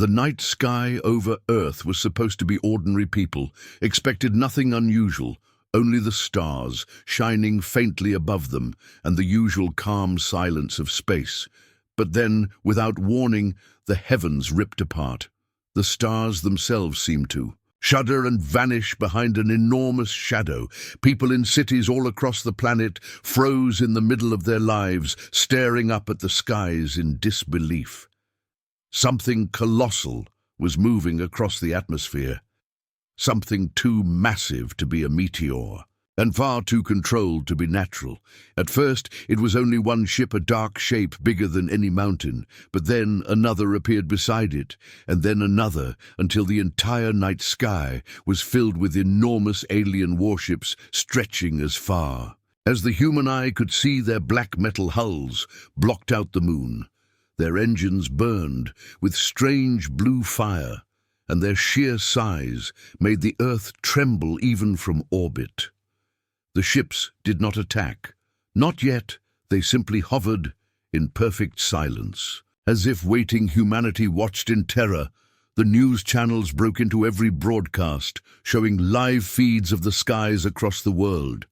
The night sky over Earth was supposed to be ordinary people, expected nothing unusual, only the stars shining faintly above them and the usual calm silence of space. But then, without warning, the heavens ripped apart. The stars themselves seemed to shudder and vanish behind an enormous shadow. People in cities all across the planet froze in the middle of their lives, staring up at the skies in disbelief. Something colossal was moving across the atmosphere. Something too massive to be a meteor, and far too controlled to be natural. At first, it was only one ship, a dark shape bigger than any mountain, but then another appeared beside it, and then another, until the entire night sky was filled with enormous alien warships stretching as far as the human eye could see. Their black metal hulls blocked out the moon. Their engines burned with strange blue fire, and their sheer size made the Earth tremble even from orbit. The ships did not attack. Not yet. They simply hovered in perfect silence. As if waiting, humanity watched in terror. The news channels broke into every broadcast, showing live feeds of the skies across the world.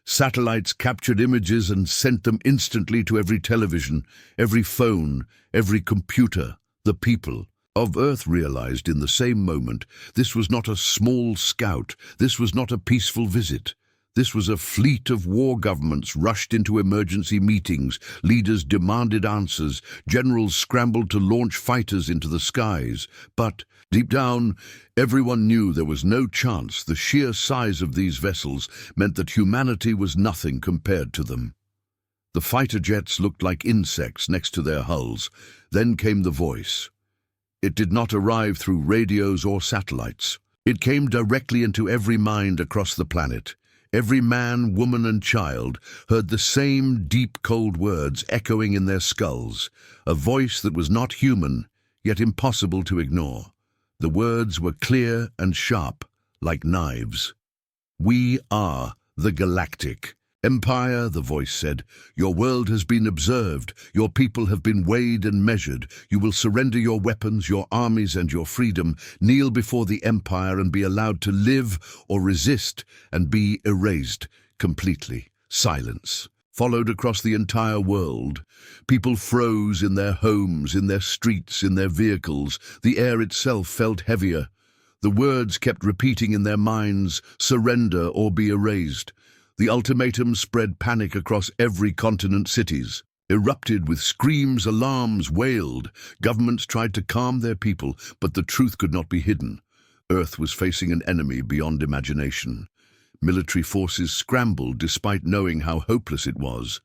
Satellites captured images and sent them instantly to every television, every phone, every computer. The people of Earth realized in the same moment this was not a small scout, this was not a peaceful visit. This was a fleet of war governments rushed into emergency meetings. Leaders demanded answers. Generals scrambled to launch fighters into the skies. But, deep down, everyone knew there was no chance. The sheer size of these vessels meant that humanity was nothing compared to them. The fighter jets looked like insects next to their hulls. Then came the voice. It did not arrive through radios or satellites. It came directly into every mind across the planet. Every man, woman, and child heard the same deep, cold words echoing in their skulls, a voice that was not human, yet impossible to ignore. The words were clear and sharp, like knives. "We are the Galactic Empire," the voice said. "Your world has been observed. Your people have been weighed and measured. You will surrender your weapons, your armies, and your freedom. Kneel before the Empire and be allowed to live or resist and be erased completely." Silence followed across the entire world. People froze in their homes, in their streets, in their vehicles. The air itself felt heavier. The words kept repeating in their minds, "Surrender or be erased." The ultimatum spread panic across every continent. Cities erupted with screams, alarms, wailed. Governments tried to calm their people, but the truth could not be hidden. Earth was facing an enemy beyond imagination. Military forces scrambled despite knowing how hopeless it was.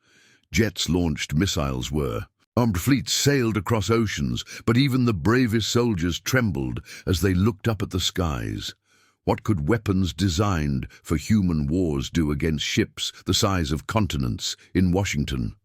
Jets launched, missiles were. Armed fleets sailed across oceans, but even the bravest soldiers trembled as they looked up at the skies. What could weapons designed for human wars do against ships the size of continents in Washington?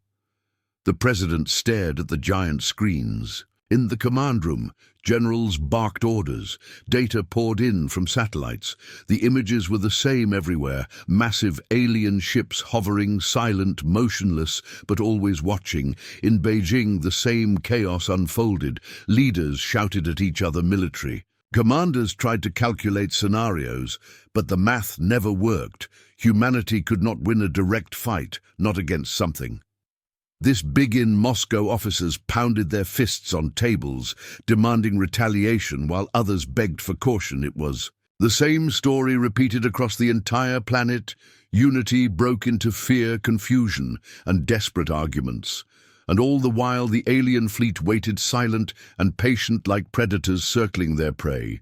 The president stared at the giant screens. In the command room, generals barked orders. Data poured in from satellites. The images were the same everywhere. Massive alien ships hovering, silent, motionless, but always watching. In Beijing, the same chaos unfolded. Leaders shouted at each other, military. Commanders tried to calculate scenarios, but the math never worked. Humanity could not win a direct fight, not against something. This big in Moscow officers pounded their fists on tables, demanding retaliation while others begged for caution. It was the same story repeated across the entire planet. Unity broke into fear, confusion, and desperate arguments. And all the while the alien fleet waited silent and patient like predators circling their prey.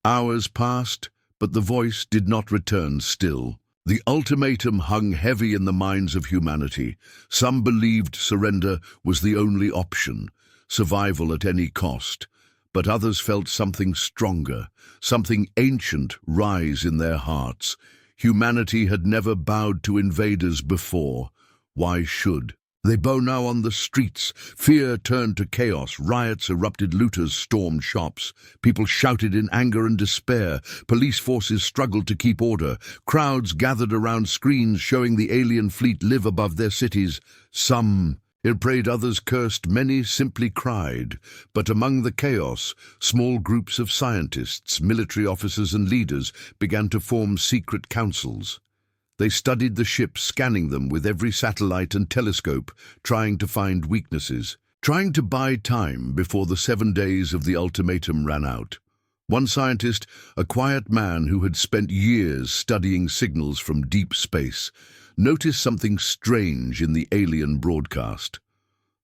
Hours passed, but the voice did not return still. The ultimatum hung heavy in the minds of humanity. Some believed surrender was the only option, survival at any cost. But others felt something stronger, something ancient rise in their hearts. Humanity had never bowed to invaders before. Why should they bow now on the streets? Fear turned to chaos. Riots erupted. Looters stormed shops. People shouted in anger and despair. Police forces struggled to keep order. Crowds gathered around screens showing the alien fleet live above their cities. Some It prayed, others cursed, many simply cried. But among the chaos, small groups of scientists, military officers and leaders began to form secret councils. They studied the ships, scanning them with every satellite and telescope, trying to find weaknesses, trying to buy time before the 7 days of the ultimatum ran out. One scientist, a quiet man who had spent years studying signals from deep space, noticed something strange in the alien broadcast.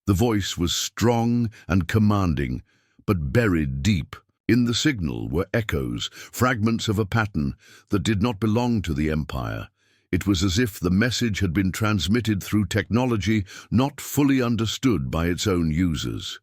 The voice was strong and commanding, but buried deep. In the signal were echoes, fragments of a pattern that did not belong to the Empire. It was as if the message had been transmitted through technology not fully understood by its own users.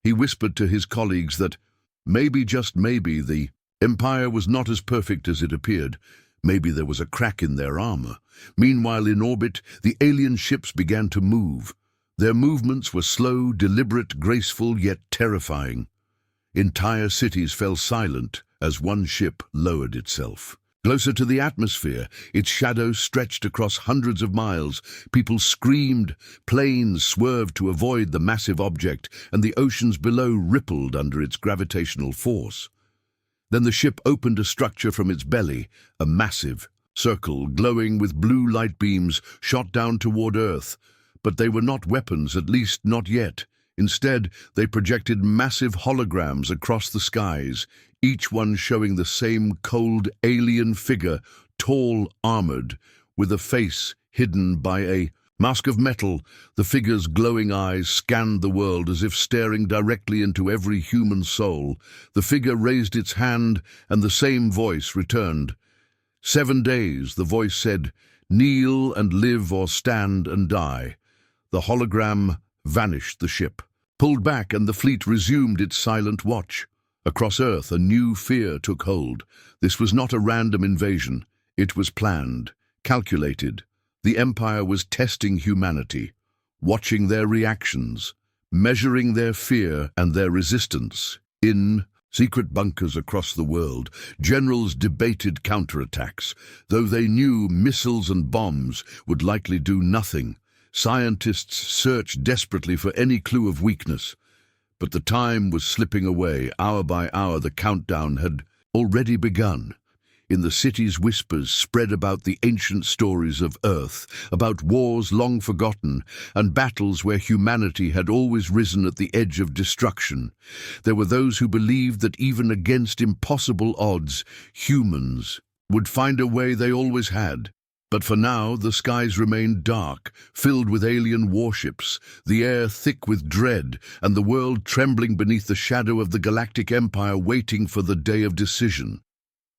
He whispered to his colleagues that maybe, just maybe, the Empire was not as perfect as it appeared. Maybe there was a crack in their armor. Meanwhile, in orbit, the alien ships began to move. Their movements were slow, deliberate, graceful, yet terrifying. Entire cities fell silent as one ship lowered itself. Closer to the atmosphere, its shadow stretched across hundreds of miles. People screamed, planes swerved to avoid the massive object, and the oceans below rippled under its gravitational force. Then the ship opened a structure from its belly, a massive circle glowing with blue light beams shot down toward Earth. But they were not weapons, at least not yet. Instead, they projected massive holograms across the skies, each one showing the same cold alien figure, tall, armored, with a face hidden by a mask of metal. The figure's glowing eyes scanned the world as if staring directly into every human soul. The figure raised its hand, and the same voice returned. 7 days, the voice said, kneel and live or stand and die. The hologram vanished. The ship pulled back, and the fleet resumed its silent watch. Across Earth, a new fear took hold. This was not a random invasion. It was planned, calculated. The Empire was testing humanity, watching their reactions, measuring their fear and their resistance. In secret bunkers across the world, generals debated counterattacks. Though they knew missiles and bombs would likely do nothing, scientists searched desperately for any clue of weakness. But the time was slipping away. Hour by hour, the countdown had already begun. In the cities, whispers spread about the ancient stories of Earth, about wars long forgotten, and battles where humanity had always risen at the edge of destruction. There were those who believed that even against impossible odds, humans would find a way. They always had. But for now, the skies remained dark, filled with alien warships, the air thick with dread, and the world trembling beneath the shadow of the Galactic Empire, waiting for the day of decision.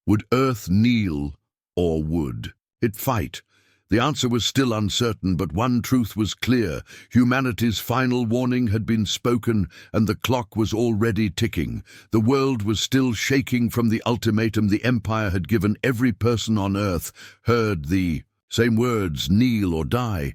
Would Earth kneel, or would it fight? The answer was still uncertain, but one truth was clear. Humanity's final warning had been spoken, and the clock was already ticking. The world was still shaking from the ultimatum the Empire had given every person on Earth. Heard the same words, kneel or die.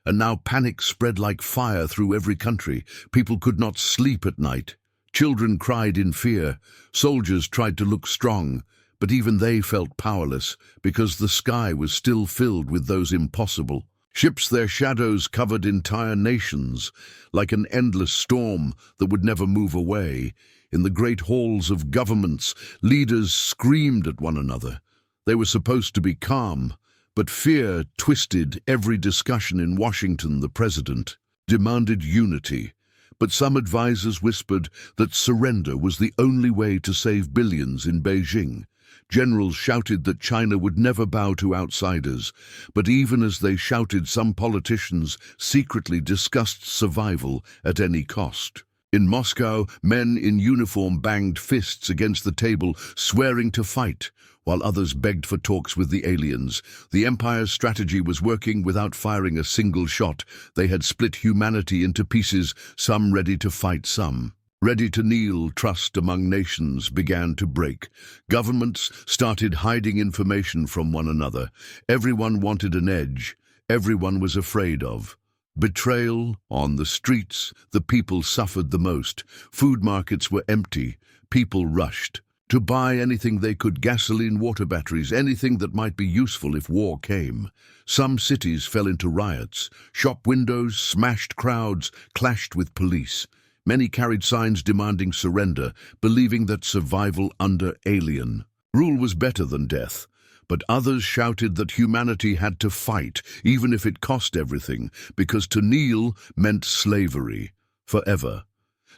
And now panic spread like fire through every country. People could not sleep at night. Children cried in fear. Soldiers tried to look strong, but even they felt powerless, because the sky was still filled with those impossible ships. Their shadows covered entire nations, like an endless storm that would never move away. In the great halls of governments, leaders screamed at one another. They were supposed to be calm, but fear twisted every discussion in Washington. The president demanded unity, but some advisors whispered that surrender was the only way to save billions in Beijing. Generals shouted that China would never bow to outsiders, but even as they shouted, some politicians secretly discussed survival at any cost. In Moscow, men in uniform banged fists against the table, swearing to fight, while others begged for talks with the aliens. The Empire's strategy was working without firing a single shot. They had split humanity into pieces, some ready to fight, some ready to kneel. Trust among nations began to break. Governments started hiding information from one another. Everyone wanted an edge. Everyone was afraid of betrayal. On the streets, the people suffered the most. Food markets were empty. People rushed to buy anything they could: gasoline, water batteries, anything that might be useful if war came. Some cities fell into riots. Shop windows smashed, crowds clashed with police. Many carried signs demanding surrender, believing that survival under alien rule was better than death. But others shouted that humanity had to fight, even if it cost everything, because to kneel meant slavery, forever.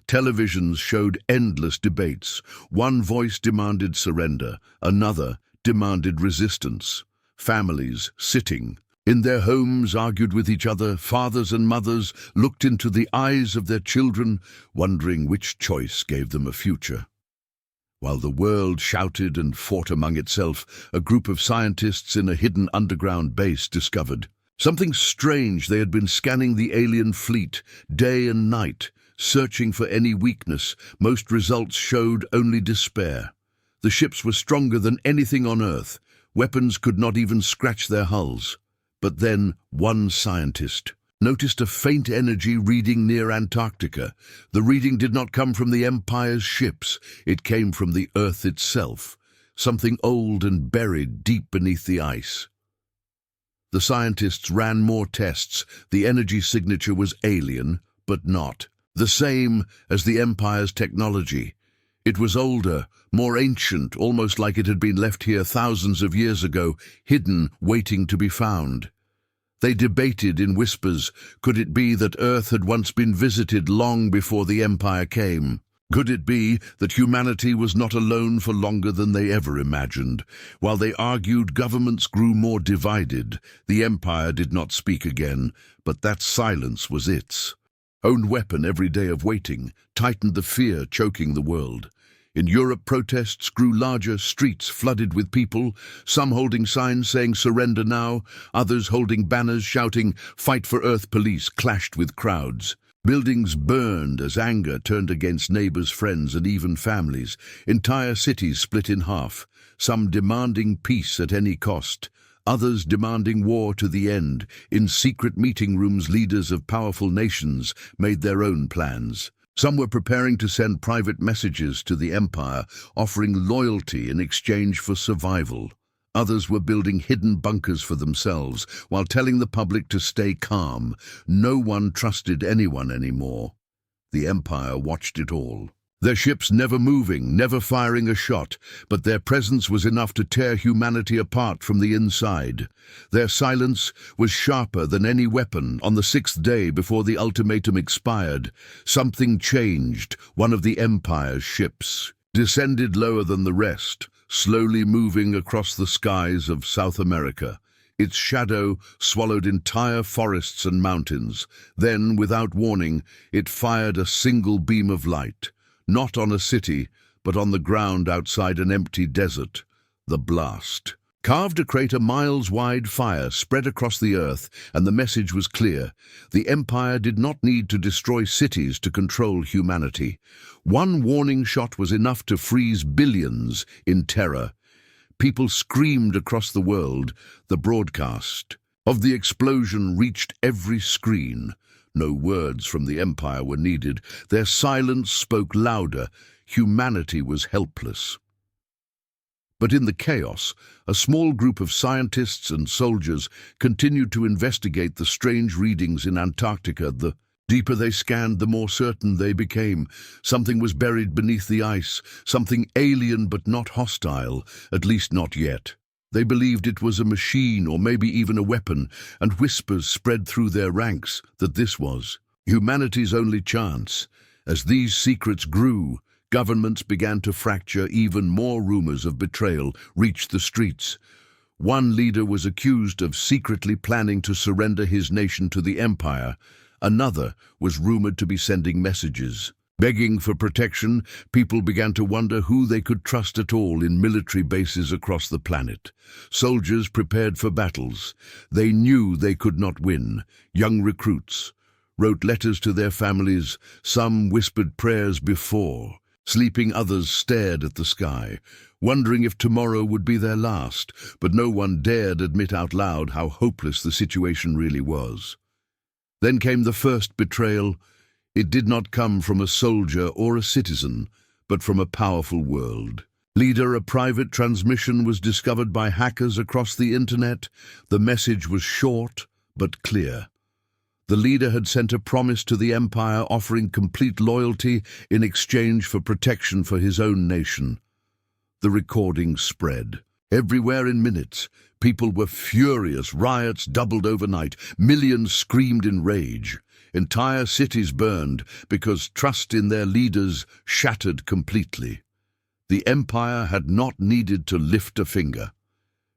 Televisions showed endless debates. One voice demanded surrender, another demanded resistance. Families, sitting in their homes, argued with each other. Fathers and mothers looked into the eyes of their children, wondering which choice gave them a future. While the world shouted and fought among itself, a group of scientists in a hidden underground base discovered something strange. They had been scanning the alien fleet day and night, searching for any weakness. Most results showed only despair. The ships were stronger than anything on Earth. Weapons could not even scratch their hulls. But then one scientist noticed a faint energy reading near Antarctica. The reading did not come from the Empire's ships. It came from the Earth itself, something old and buried deep beneath the ice. The scientists ran more tests. The energy signature was alien, but not the same as the Empire's technology. It was older, more ancient, almost like it had been left here thousands of years ago, hidden, waiting to be found. They debated in whispers. Could it be that Earth had once been visited long before the Empire came? Could it be that humanity was not alone for longer than they ever imagined? While they argued, governments grew more divided. The Empire did not speak again, but that silence was its own weapon. Every day of waiting tightened the fear choking the world. In Europe, protests grew larger, streets flooded with people, some holding signs saying "surrender now," others holding banners shouting "fight for Earth." Police clashed with crowds. Buildings burned as anger turned against neighbors, friends, and even families. Entire cities split in half, some demanding peace at any cost, others demanding war to the end. In secret meeting rooms, leaders of powerful nations made their own plans. Some were preparing to send private messages to the Empire, offering loyalty in exchange for survival. Others were building hidden bunkers for themselves, while telling the public to stay calm. No one trusted anyone anymore. The Empire watched it all. Their ships never moving, never firing a shot, but their presence was enough to tear humanity apart from the inside. Their silence was sharper than any weapon. On the 6th day before the ultimatum expired, something changed. One of the Empire's ships descended lower than the rest, slowly moving across the skies of South America. Its shadow swallowed entire forests and mountains. Then, without warning, it fired a single beam of light. Not on a city, but on the ground outside an empty desert. The blast carved a crater miles-wide. Fire spread across the earth, and the message was clear. The Empire did not need to destroy cities to control humanity. One warning shot was enough to freeze billions in terror. People screamed across the world. The broadcast of the explosion reached every screen. No words from the Empire were needed. Their silence spoke louder. Humanity was helpless. But in the chaos, a small group of scientists and soldiers continued to investigate the strange readings in Antarctica. The deeper they scanned, the more certain they became. Something was buried beneath the ice, something alien but not hostile, at least not yet. They believed it was a machine or maybe even a weapon, and whispers spread through their ranks that this was humanity's only chance. As these secrets grew, governments began to fracture. Even more rumors of betrayal reached the streets. One leader was accused of secretly planning to surrender his nation to the Empire. Another was rumored to be sending messages begging for protection. People began to wonder who they could trust at all in military bases across the planet. Soldiers prepared for battles. They knew they could not win. Young recruits wrote letters to their families. Some whispered prayers before sleeping. Others stared at the sky, wondering if tomorrow would be their last. But no one dared admit out loud how hopeless the situation really was. Then came the first betrayal. It did not come from a soldier or a citizen, but from a powerful world. Leader, a private transmission was discovered by hackers across the internet. The message was short but clear. The leader had sent a promise to the Empire offering complete loyalty in exchange for protection for his own nation. The recording spread. Everywhere in minutes, people were furious. Riots doubled overnight. Millions screamed in rage. Entire cities burned because trust in their leaders shattered completely. The Empire had not needed to lift a finger.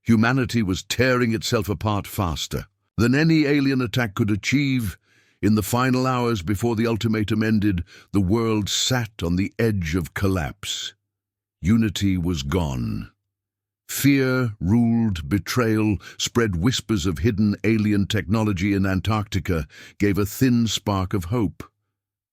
Humanity was tearing itself apart faster than any alien attack could achieve. In the final hours before the ultimatum ended, the world sat on the edge of collapse. Unity was gone. Fear ruled, betrayal spread. Whispers of hidden alien technology in Antarctica gave a thin spark of hope.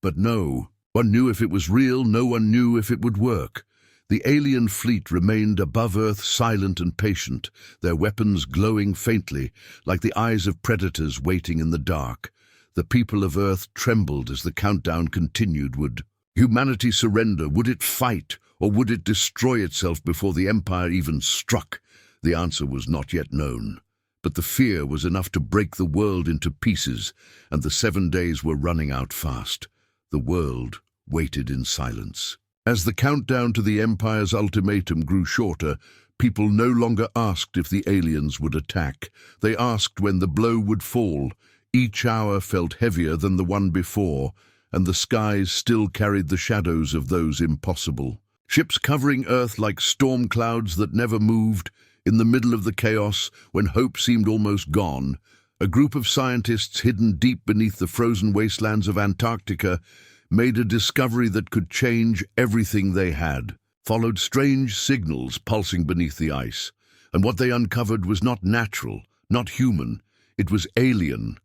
But no one knew if it was real, no one knew if it would work. The alien fleet remained above Earth, silent and patient, their weapons glowing faintly, like the eyes of predators waiting in the dark. The people of Earth trembled as the countdown continued. Would humanity surrender? Would it fight? Or would it destroy itself before the Empire even struck? The answer was not yet known. But the fear was enough to break the world into pieces, and the 7 days were running out fast. The world waited in silence. As the countdown to the Empire's ultimatum grew shorter, people no longer asked if the aliens would attack. They asked when the blow would fall. Each hour felt heavier than the one before, and the skies still carried the shadows of those impossible. Ships covering Earth like storm clouds that never moved. In the middle of the chaos, when hope seemed almost gone, a group of scientists hidden deep beneath the frozen wastelands of Antarctica made a discovery that could change everything they had. Followed strange signals pulsing beneath the ice, and what they uncovered was not natural, not human. It was alien.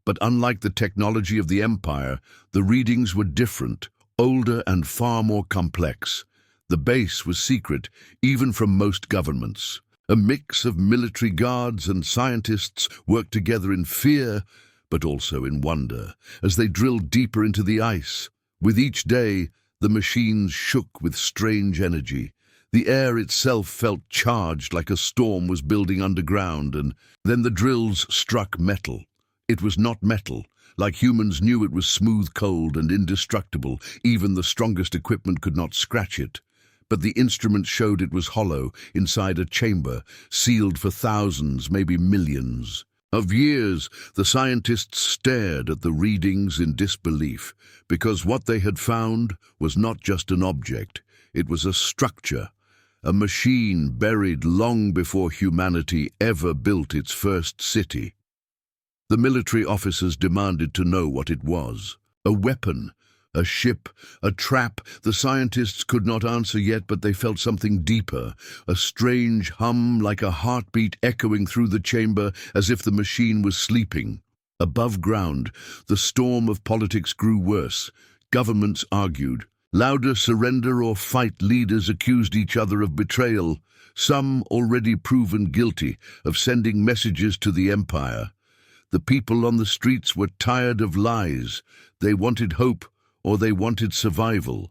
But unlike the technology of the Empire, the readings were different, older and far more complex. The base was secret, even from most governments. A mix of military guards and scientists worked together in fear, but also in wonder, as they drilled deeper into the ice. With each day, the machines shook with strange energy. The air itself felt charged, like a storm was building underground, and then the drills struck metal. It was not metal. Like humans knew, it was smooth, cold, and indestructible. Even the strongest equipment could not scratch it. But the instruments showed it was hollow, inside a chamber, sealed for thousands, maybe millions of years. The scientists stared at the readings in disbelief, because what they had found was not just an object, it was a structure, a machine buried long before humanity ever built its first city. The military officers demanded to know what it was. A weapon, a ship, a trap. The scientists could not answer yet, but they felt something deeper, a strange hum like a heartbeat echoing through the chamber, as if the machine was sleeping. Above ground, the storm of politics grew worse. Governments argued. Louder, surrender or fight. Leaders accused each other of betrayal, some already proven guilty of sending messages to the Empire. The people on the streets were tired of lies. They wanted hope, or they wanted survival.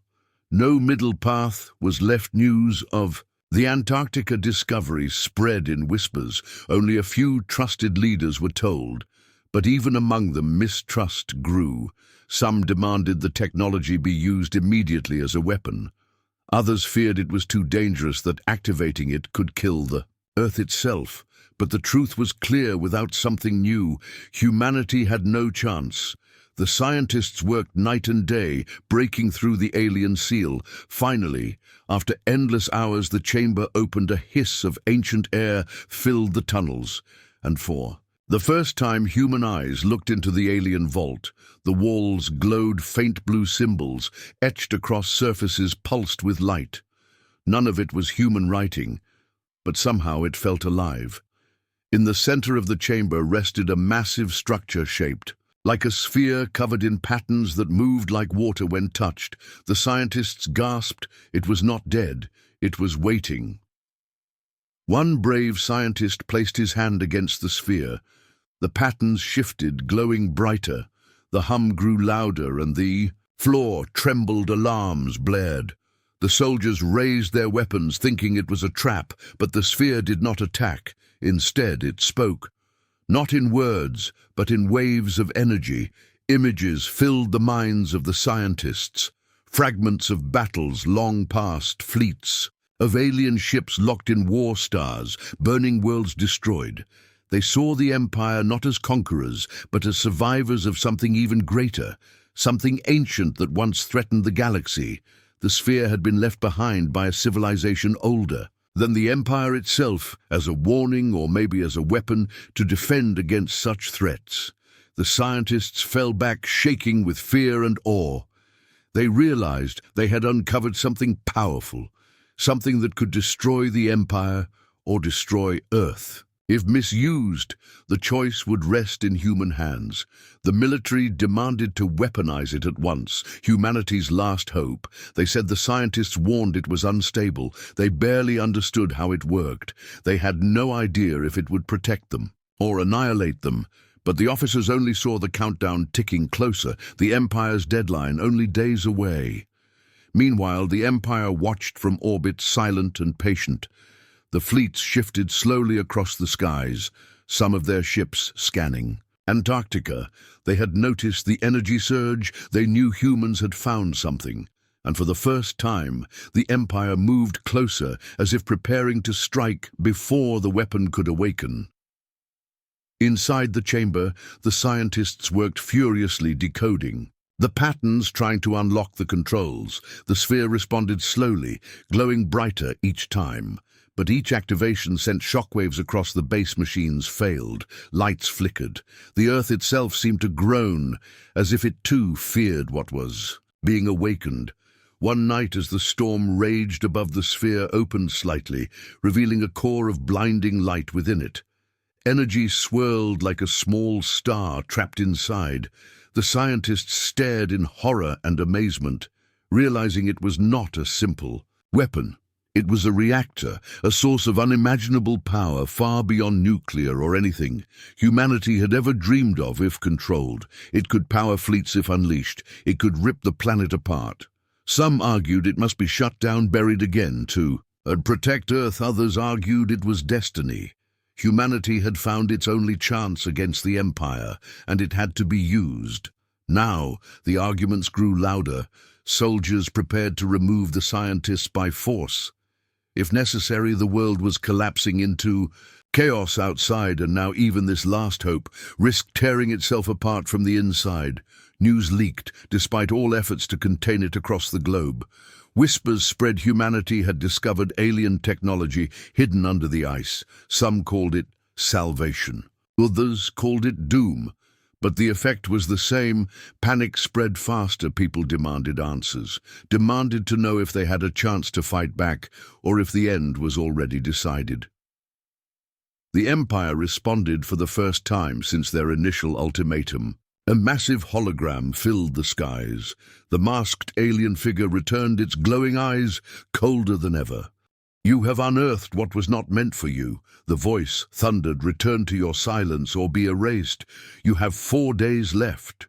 No middle path was left. News of the Antarctica discovery spread in whispers. Only a few trusted leaders were told. But even among them, mistrust grew. Some demanded the technology be used immediately as a weapon. Others feared it was too dangerous, that activating it could kill the Earth itself. But the truth was clear: without something new, humanity had no chance. The scientists worked night and day, breaking through the alien seal. Finally, after endless hours, the chamber opened. A hiss of ancient air filled the tunnels. And for the first time, human eyes looked into the alien vault. The walls glowed faint blue symbols, etched across surfaces pulsed with light. None of it was human writing, but somehow it felt alive. In the center of the chamber rested a massive structure shaped like a sphere covered in patterns that moved like water when touched. The scientists gasped. It was not dead. It was waiting. One brave scientist placed his hand against the sphere. The patterns shifted, glowing brighter. The hum grew louder, and the floor trembled. Alarms blared. The soldiers raised their weapons, thinking it was a trap, but the sphere did not attack. Instead, it spoke. Not in words, but in waves of energy. Images filled the minds of the scientists. Fragments of battles long past, fleets of alien ships locked in war stars, burning worlds destroyed. They saw the Empire not as conquerors, but as survivors of something even greater, something ancient that once threatened the galaxy. The sphere had been left behind by a civilization older than the Empire itself, as a warning or maybe as a weapon to defend against such threats. The scientists fell back, shaking with fear and awe. They realized they had uncovered something powerful, something that could destroy the Empire or destroy Earth. If misused, the choice would rest in human hands. The military demanded to weaponize it at once, humanity's last hope. They said the scientists warned it was unstable. They barely understood how it worked. They had no idea if it would protect them or annihilate them. But the officers only saw the countdown ticking closer, the Empire's deadline only days away. Meanwhile, the Empire watched from orbit, silent and patient. The fleets shifted slowly across the skies, some of their ships scanning. Antarctica, they had noticed the energy surge. They knew humans had found something. And for the first time, the Empire moved closer, as if preparing to strike before the weapon could awaken. Inside the chamber, the scientists worked furiously, decoding the patterns, trying to unlock the controls. The sphere responded slowly, glowing brighter each time. But each activation sent shockwaves across the base machines. Failed. Lights flickered. The Earth itself seemed to groan, as if it too feared what was being awakened. One night, as the storm raged above, the sphere opened slightly, revealing a core of blinding light within it. Energy swirled like a small star trapped inside. The scientists stared in horror and amazement, realizing it was not a simple weapon. It was a reactor, a source of unimaginable power far beyond nuclear or anything humanity had ever dreamed of if controlled. It could power fleets if unleashed. It could rip the planet apart. Some argued it must be shut down, buried again, to protect Earth. Others argued it was destiny. Humanity had found its only chance against the Empire, and it had to be used. Now, the arguments grew louder. Soldiers prepared to remove the scientists by force. If necessary, the world was collapsing into chaos outside, and now even this last hope risked tearing itself apart from the inside. News leaked, despite all efforts to contain it across the globe. Whispers spread humanity had discovered alien technology hidden under the ice. Some called it salvation. Others called it doom. But the effect was the same. Panic spread faster. People demanded answers, demanded to know if they had a chance to fight back or if the end was already decided. The Empire responded for the first time since their initial ultimatum. A massive hologram filled the skies. The masked alien figure returned, its glowing eyes colder than ever. "You have unearthed what was not meant for you," the voice thundered. "Return to your silence or be erased. You have 4 days left."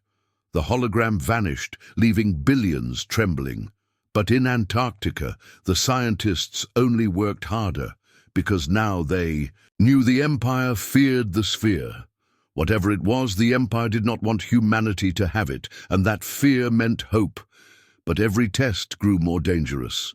The hologram vanished, leaving billions trembling. But in Antarctica, the scientists only worked harder, because now they knew the Empire feared the sphere. Whatever it was, the Empire did not want humanity to have it, and that fear meant hope. But every test grew more dangerous.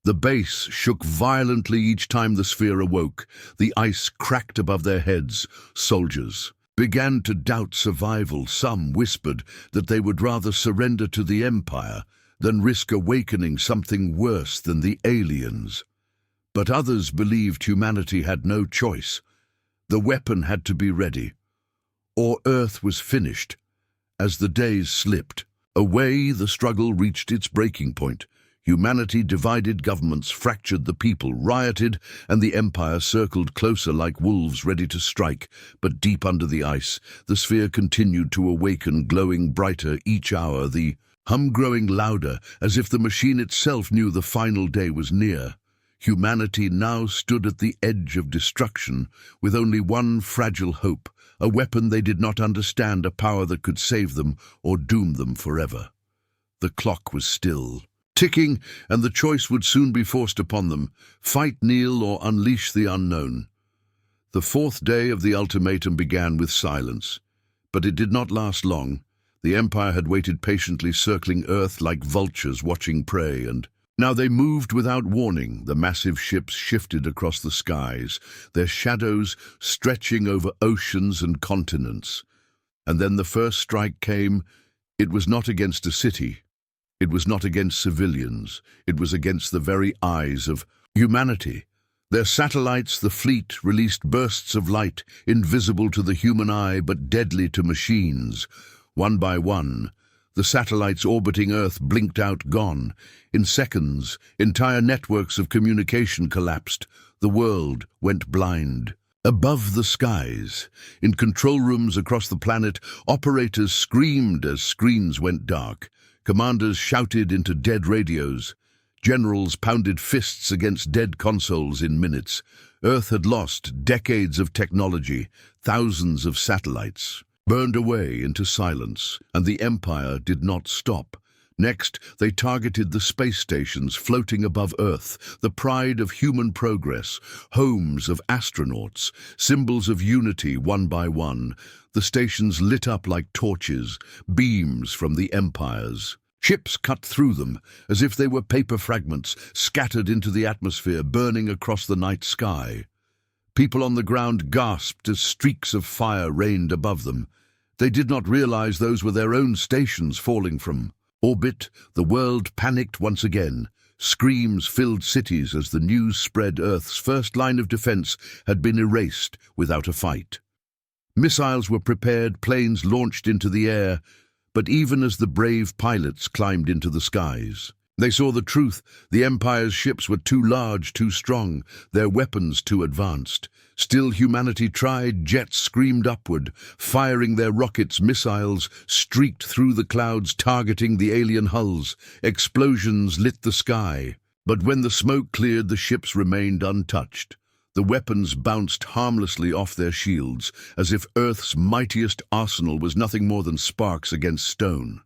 The base shook violently each time the sphere awoke. The ice cracked above their heads. Soldiers began to doubt survival. Some whispered that they would rather surrender to the Empire than risk awakening something worse than the aliens. But others believed humanity had no choice. The weapon had to be ready, or Earth was finished. As the days slipped away, the struggle reached its breaking point. Humanity divided, governments fractured, the people rioted, and the Empire circled closer like wolves ready to strike. But deep under the ice, the sphere continued to awaken, glowing brighter each hour, the hum growing louder, as if the machine itself knew the final day was near. Humanity now stood at the edge of destruction, with only one fragile hope, a weapon they did not understand, a power that could save them or doom them forever. The clock was still ticking, and the choice would soon be forced upon them: fight, kneel, or unleash the unknown. The fourth day of the ultimatum began with silence, but it did not last long. The Empire had waited patiently, circling Earth like vultures watching prey, and now they moved without warning. The massive ships shifted across the skies, their shadows stretching over oceans and continents. And then the first strike came. It was not against a city. It was not against civilians. It was against the very eyes of humanity. Their satellites, the fleet, released bursts of light, invisible to the human eye but deadly to machines. One by one, the satellites orbiting Earth blinked out, gone. In seconds, entire networks of communication collapsed. The world went blind. Above the skies, in control rooms across the planet, operators screamed as screens went dark. Commanders shouted into dead radios. Generals pounded fists against dead consoles in minutes. Earth had lost decades of technology, thousands of satellites, burned away into silence, and the Empire did not stop. Next, they targeted the space stations floating above Earth, the pride of human progress, homes of astronauts, symbols of unity one by one. The stations lit up like torches, beams from the Empires. Ships cut through them, as if they were paper fragments, scattered into the atmosphere, burning across the night sky. People on the ground gasped as streaks of fire rained above them. They did not realize those were their own stations falling from orbit. The world panicked once again. Screams filled cities as the news spread. Earth's first line of defense had been erased without a fight. Missiles were prepared, planes launched into the air, but even as the brave pilots climbed into the skies, they saw the truth. The Empire's ships were too large, too strong, their weapons too advanced. Still, humanity tried. Jets screamed upward, firing their rockets. Missiles streaked through the clouds, targeting the alien hulls. Explosions lit the sky. But when the smoke cleared, the ships remained untouched. The weapons bounced harmlessly off their shields, as if Earth's mightiest arsenal was nothing more than sparks against stone.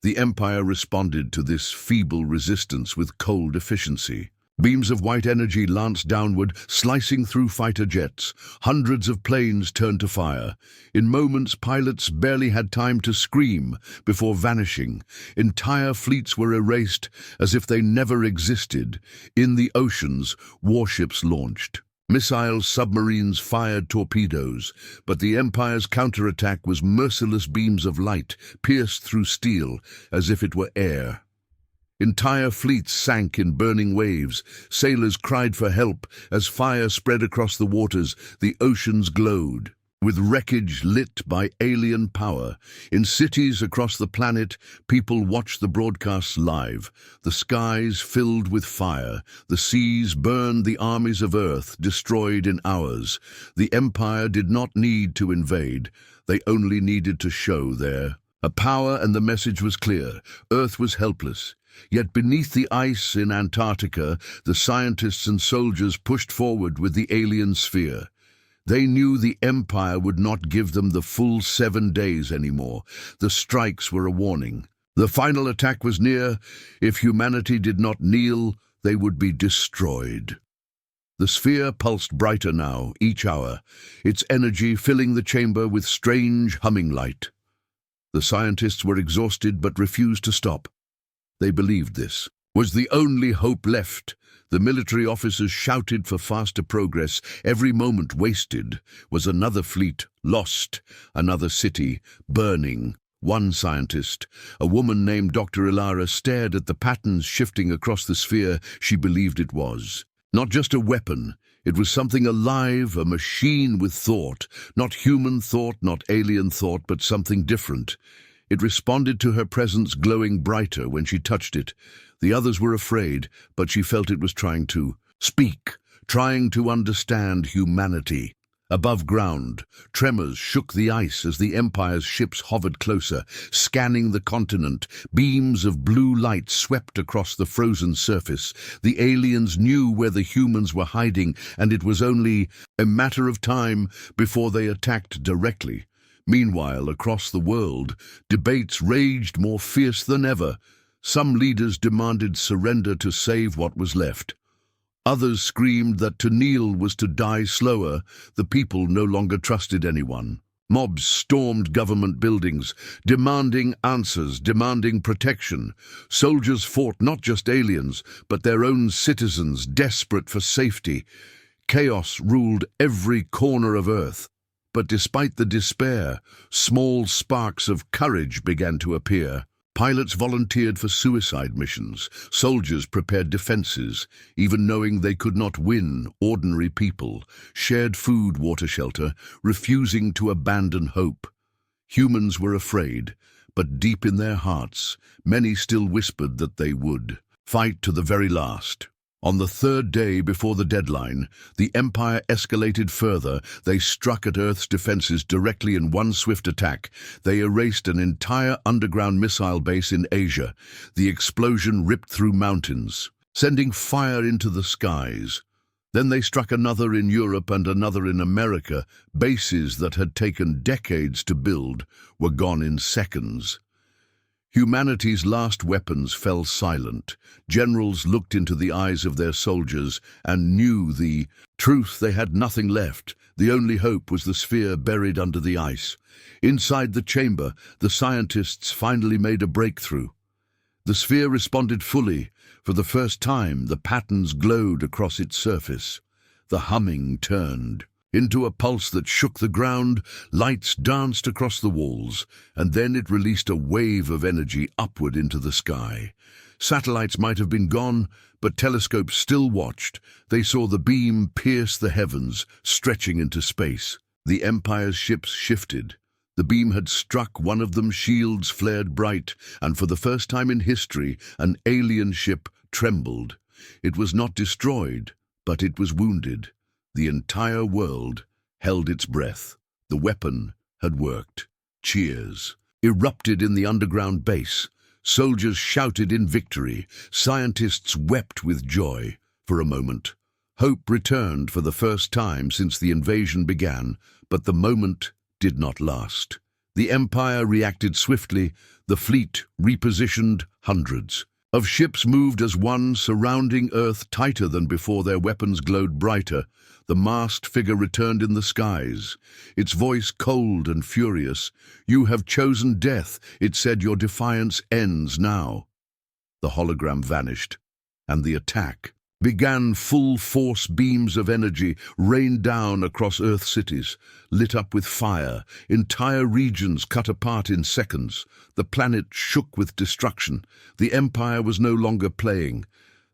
The Empire responded to this feeble resistance with cold efficiency. Beams of white energy lanced downward, slicing through fighter jets. Hundreds of planes turned to fire. In moments, pilots barely had time to scream before vanishing. Entire fleets were erased as if they never existed. In the oceans, warships launched. Missiles, submarines fired torpedoes, but the Empire's counterattack was merciless. Beams of light pierced through steel as if it were air. Entire fleets sank in burning waves. Sailors cried for help as fire spread across the waters. The oceans glowed with wreckage lit by alien power. In cities across the planet, people watched the broadcasts live. The skies filled with fire. The seas burned. The armies of Earth destroyed in hours. The Empire did not need to invade. They only needed to show their power, and the message was clear. Earth was helpless. Yet beneath the ice in Antarctica, the scientists and soldiers pushed forward with the alien sphere. They knew the Empire would not give them the full 7 days anymore. The strikes were a warning. The final attack was near. If humanity did not kneel, they would be destroyed. The sphere pulsed brighter now, each hour, its energy filling the chamber with strange humming light. The scientists were exhausted but refused to stop. They believed this was the only hope left. The military officers shouted for faster progress. Every moment wasted was another fleet lost, another city burning. One scientist, a woman named Dr. Ilara, stared at the patterns shifting across the sphere. She believed it was not just a weapon. It was something alive, a machine with thought. Not human thought, not alien thought, but something different. It responded to her presence, glowing brighter when she touched it. The others were afraid, but she felt it was trying to speak, trying to understand humanity. Above ground, tremors shook the ice as the Empire's ships hovered closer, scanning the continent. Beams of blue light swept across the frozen surface. The aliens knew where the humans were hiding, and it was only a matter of time before they attacked directly. Meanwhile, across the world, debates raged more fierce than ever. Some leaders demanded surrender to save what was left. Others screamed that to kneel was to die slower. The people no longer trusted anyone. Mobs stormed government buildings, demanding answers, demanding protection. Soldiers fought not just aliens, but their own citizens, desperate for safety. Chaos ruled every corner of Earth. But despite the despair, small sparks of courage began to appear. Pilots volunteered for suicide missions. Soldiers prepared defenses, even knowing they could not win. Ordinary people shared food, water, shelter, refusing to abandon hope. Humans were afraid, but deep in their hearts, many still whispered that they would fight to the very last. On the third day before the deadline, the Empire escalated further. They struck at Earth's defenses directly in one swift attack. They erased an entire underground missile base in Asia. The explosion ripped through mountains, sending fire into the skies. Then they struck another in Europe and another in America. Bases that had taken decades to build were gone in seconds. Humanity's last weapons fell silent. Generals looked into the eyes of their soldiers and knew the truth. They had nothing left. The only hope was the sphere buried under the ice. Inside the chamber, the scientists finally made a breakthrough. The sphere responded fully. For the first time, the patterns glowed across its surface. The humming turned into a pulse that shook the ground. Lights danced across the walls, and then it released a wave of energy upward into the sky. Satellites might have been gone, but telescopes still watched. They saw the beam pierce the heavens, stretching into space. The Empire's ships shifted. The beam had struck one of them, shields flared bright, and for the first time in history, an alien ship trembled. It was not destroyed, but it was wounded. The entire world held its breath. The weapon had worked. Cheers erupted in the underground base. Soldiers shouted in victory. Scientists wept with joy. For a moment, hope returned for the first time since the invasion began, but the moment did not last. The Empire reacted swiftly. The fleet repositioned. Hundreds of ships moved as one, surrounding Earth tighter than before. Their weapons glowed brighter. The masked figure returned in the skies, its voice cold and furious. "You have chosen death," it said. "Your defiance ends now." The hologram vanished, and the attack began. Full force beams of energy rained down across Earth cities, lit up with fire. Entire regions cut apart in seconds. The planet shook with destruction. The Empire was no longer playing.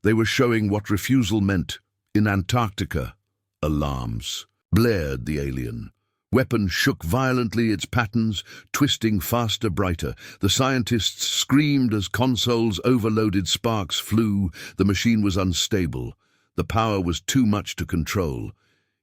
They were showing what refusal meant. In Antarctica, alarms blared. The alien weapon shook violently, its patterns twisting faster, brighter. The scientists screamed as consoles overloaded. Sparks flew. The machine was unstable. The power was too much to control.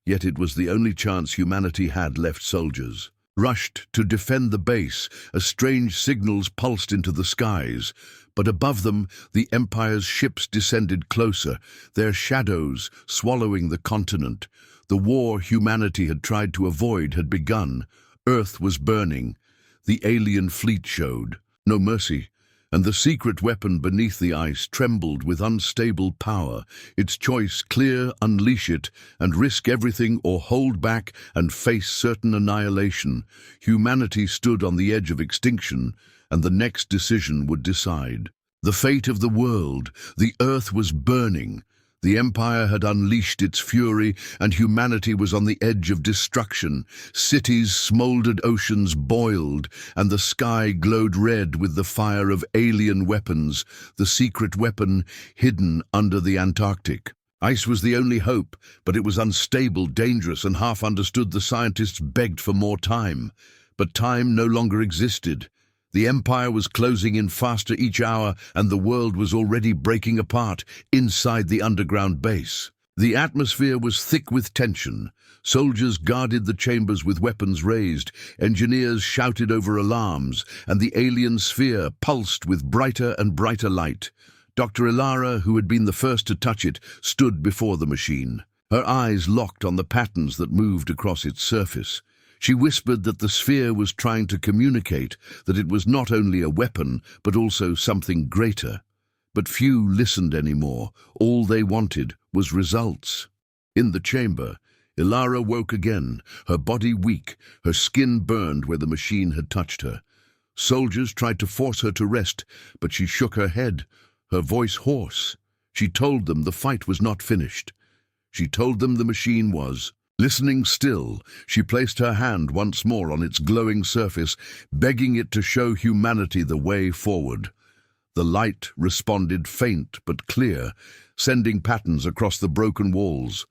Yet it was the only chance humanity had left. Soldiers rushed to defend the base as strange signals pulsed into the skies. But above them, the Empire's ships descended closer, their shadows swallowing the continent. The war humanity had tried to avoid had begun. Earth was burning. The alien fleet showed no mercy, and the secret weapon beneath the ice trembled with unstable power. Its choice clear: unleash it and risk everything, or hold back and face certain annihilation. Humanity stood on the edge of extinction, and the next decision would decide the fate of the world. The Earth was burning. The Empire had unleashed its fury, and humanity was on the edge of destruction. Cities smoldered, oceans boiled, and the sky glowed red with the fire of alien weapons, the secret weapon hidden under the Antarctic. Ice was the only hope, but it was unstable, dangerous, and half understood. The scientists begged for more time, but time no longer existed. The Empire was closing in faster each hour, and the world was already breaking apart inside the underground base. The atmosphere was thick with tension. Soldiers guarded the chambers with weapons raised. Engineers shouted over alarms, and the alien sphere pulsed with brighter and brighter light. Dr. Ilara, who had been the first to touch it, stood before the machine, her eyes locked on the patterns that moved across its surface. She whispered that the sphere was trying to communicate that it was not only a weapon, but also something greater. But few listened anymore. All they wanted was results. In the chamber, Ilara woke again, her body weak, her skin burned where the machine had touched her. Soldiers tried to force her to rest, but she shook her head, her voice hoarse. She told them the fight was not finished. She told them the machine was. Listening still, she placed her hand once more on its glowing surface, begging it to show humanity the way forward. The light responded faint but clear, sending patterns across the broken walls.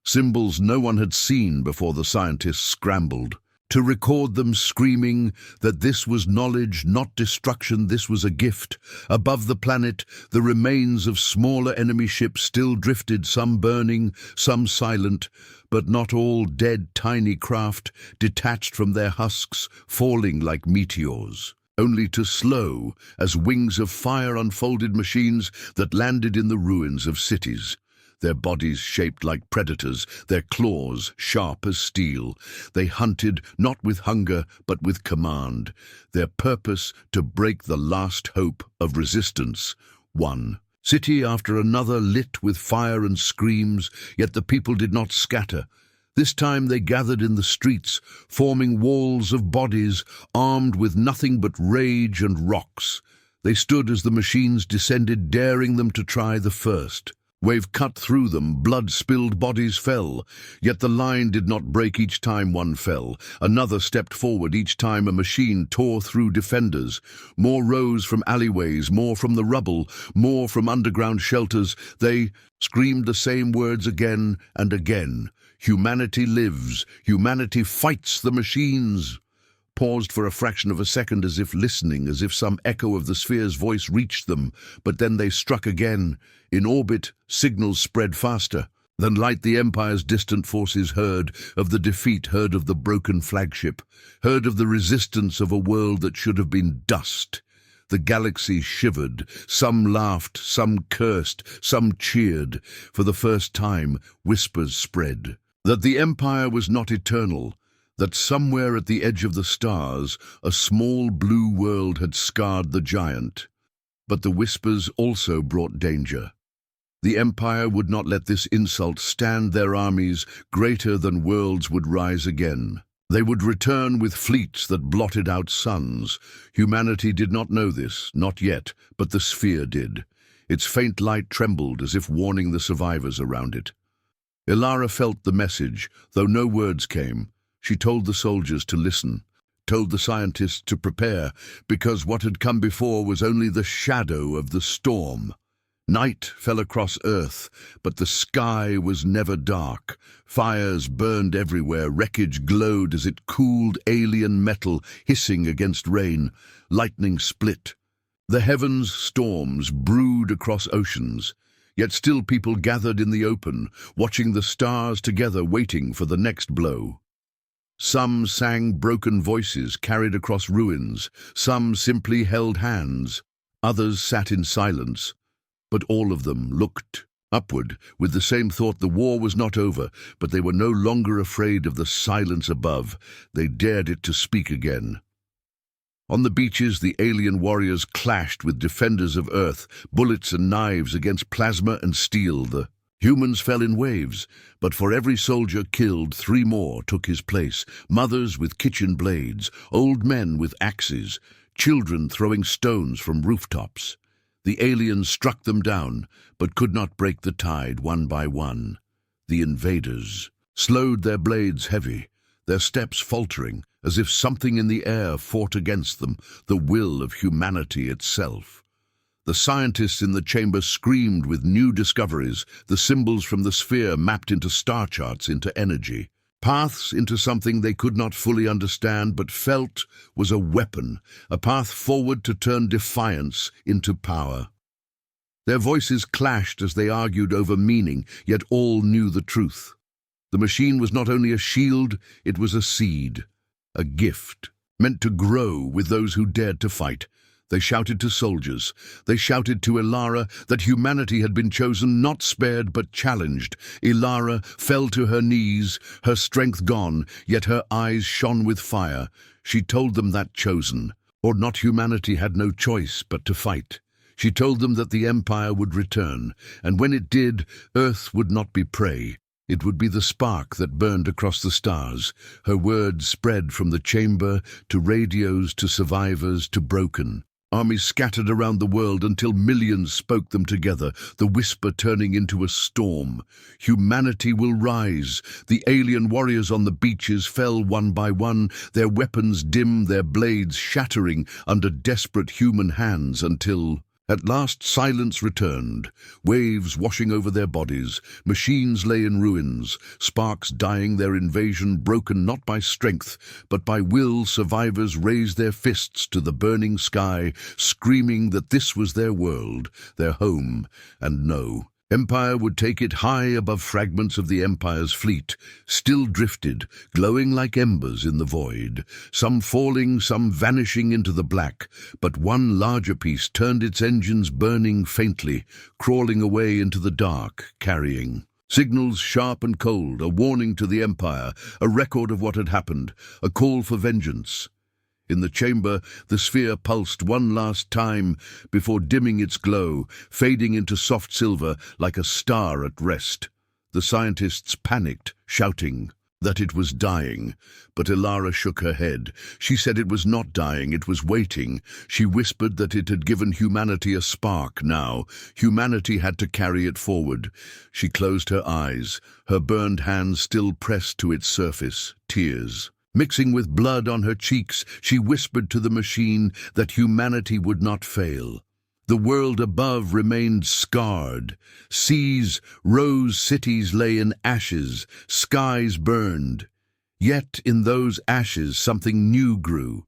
Symbols no one had seen before the scientists scrambled to record them, screaming that this was knowledge, not destruction, this was a gift. Above the planet, the remains of smaller enemy ships still drifted, some burning, some silent, but not all dead tiny craft, detached from their husks, falling like meteors, only to slow as wings of fire unfolded machines that landed in the ruins of cities. Their bodies shaped like predators, their claws sharp as steel. They hunted not with hunger but with command, their purpose to break the last hope of resistance. One city after another lit with fire and screams, yet the people did not scatter. This time they gathered in the streets, forming walls of bodies, armed with nothing but rage and rocks. They stood as the machines descended, daring them to try the first. Wave cut through them, blood-spilled bodies fell, yet the line did not break each time one fell. Another stepped forward each time a machine tore through defenders. More rose from alleyways, more from the rubble, more from underground shelters. They screamed the same words again and again. Humanity lives, humanity fights the machines. Paused for a fraction of a second, as if listening, as if some echo of the sphere's voice reached them, but then they struck again. In orbit, signals spread faster. Than light the Empire's distant forces heard of the defeat, heard of the broken flagship, heard of the resistance of a world that should have been dust. The galaxy shivered. Some laughed, some cursed, some cheered. For the first time, whispers spread that the Empire was not eternal, that somewhere at the edge of the stars, a small blue world had scarred the giant. But the whispers also brought danger. The Empire would not let this insult stand. Their armies, greater than worlds, would rise again. They would return with fleets that blotted out suns. Humanity did not know this, not yet, but the sphere did. Its faint light trembled as if warning the survivors around it. Ilara felt the message, though no words came. She told the soldiers to listen, told the scientists to prepare, because what had come before was only the shadow of the storm. Night fell across Earth, but the sky was never dark. Fires burned everywhere, wreckage glowed as it cooled alien metal, hissing against rain. Lightning split. The heavens' storms brewed across oceans. Yet still people gathered in the open, watching the stars together, waiting for the next blow. Some sang broken voices carried across ruins, some simply held hands, others sat in silence, but all of them looked upward with the same thought. The war was not over, but they were no longer afraid of the silence above. They dared it to speak again. On the beaches, the alien warriors clashed with defenders of Earth, bullets and knives against plasma and steel. The humans fell in waves, but for every soldier killed, 3 more took his place. Mothers with kitchen blades, old men with axes, children throwing stones from rooftops. The aliens struck them down, but could not break the tide one by one. The invaders slowed their blades heavy, their steps faltering, as if something in the air fought against them, the will of humanity itself. The scientists in the chamber screamed with new discoveries, the symbols from the sphere mapped into star charts, into energy. Paths into something they could not fully understand but felt was a weapon, a path forward to turn defiance into power. Their voices clashed as they argued over meaning, yet all knew the truth. The machine was not only a shield, it was a seed, a gift, meant to grow with those who dared to fight. They shouted to soldiers. They shouted to Ilara that humanity had been chosen, not spared but challenged. Ilara fell to her knees, her strength gone, yet her eyes shone with fire. She told them that chosen, or not, humanity had no choice but to fight. She told them that the Empire would return, and when it did, Earth would not be prey. It would be the spark that burned across the stars. Her words spread from the chamber to radios, to survivors, to broken. Armies scattered around the world until millions spoke them together, the whisper turning into a storm. Humanity will rise. The alien warriors on the beaches fell one by one, their weapons dim, their blades shattering under desperate human hands until... At last silence returned, waves washing over their bodies, machines lay in ruins, sparks dying their invasion, broken not by strength, but by will. Survivors raised their fists to the burning sky, screaming that this was their world, their home, and no. Empire would take it high above fragments of the Empire's fleet, still drifted, glowing like embers in the void, some falling, some vanishing into the black, but one larger piece turned its engines burning faintly, crawling away into the dark, carrying signals sharp and cold, a warning to the Empire, a record of what had happened, a call for vengeance. In the chamber, the sphere pulsed one last time before dimming its glow, fading into soft silver like a star at rest. The scientists panicked, shouting that it was dying, but Ilara shook her head. She said it was not dying, it was waiting. She whispered that it had given humanity a spark now. Humanity had to carry it forward. She closed her eyes, her burned hands still pressed to its surface, tears mixing with blood on her cheeks. She whispered to the machine that humanity would not fail. The world above remained scarred. Seas rose, cities lay in ashes, skies burned. Yet in those ashes something new grew.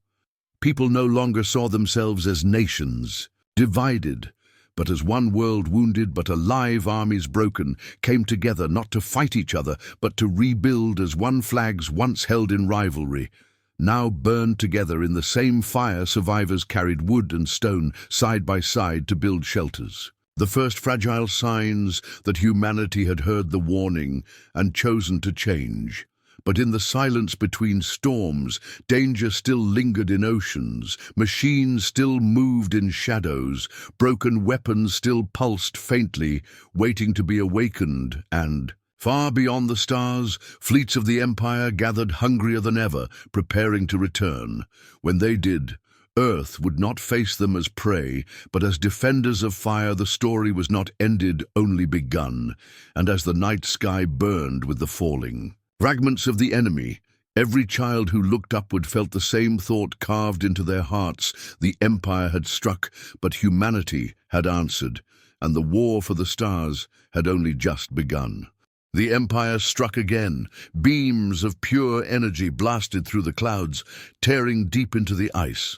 People no longer saw themselves as nations, divided, but as one world, wounded but alive, armies broken, came together not to fight each other, but to rebuild as one. Flags once held in rivalry, now burned together in the same fire. Survivors carried wood and stone side by side to build shelters. The first fragile signs that humanity had heard the warning and chosen to change. But in the silence between storms, danger still lingered in oceans, machines still moved in shadows, broken weapons still pulsed faintly, waiting to be awakened, and far beyond the stars, fleets of the Empire gathered hungrier than ever, preparing to return. When they did, Earth would not face them as prey, but as defenders of fire. The story was not ended, only begun, and as the night sky burned with the falling fragments of the enemy, every child who looked upward felt the same thought carved into their hearts. The Empire had struck, but humanity had answered, and the war for the stars had only just begun. The Empire struck again. Beams of pure energy blasted through the clouds, tearing deep into the ice.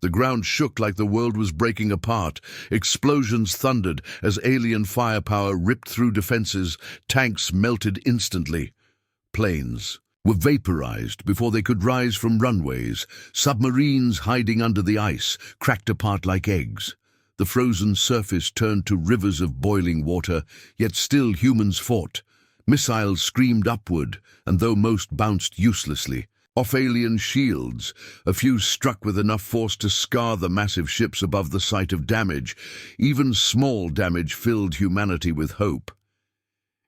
The ground shook like the world was breaking apart. Explosions thundered as alien firepower ripped through defenses. Tanks melted instantly. Planes were vaporized before they could rise from runways. Submarines hiding under the ice cracked apart like eggs. The frozen surface turned to rivers of boiling water, yet still humans fought. Missiles screamed upward, and though most bounced uselessly off alien shields, a few struck with enough force to scar the massive ships above the site of damage. Even small damage filled humanity with hope.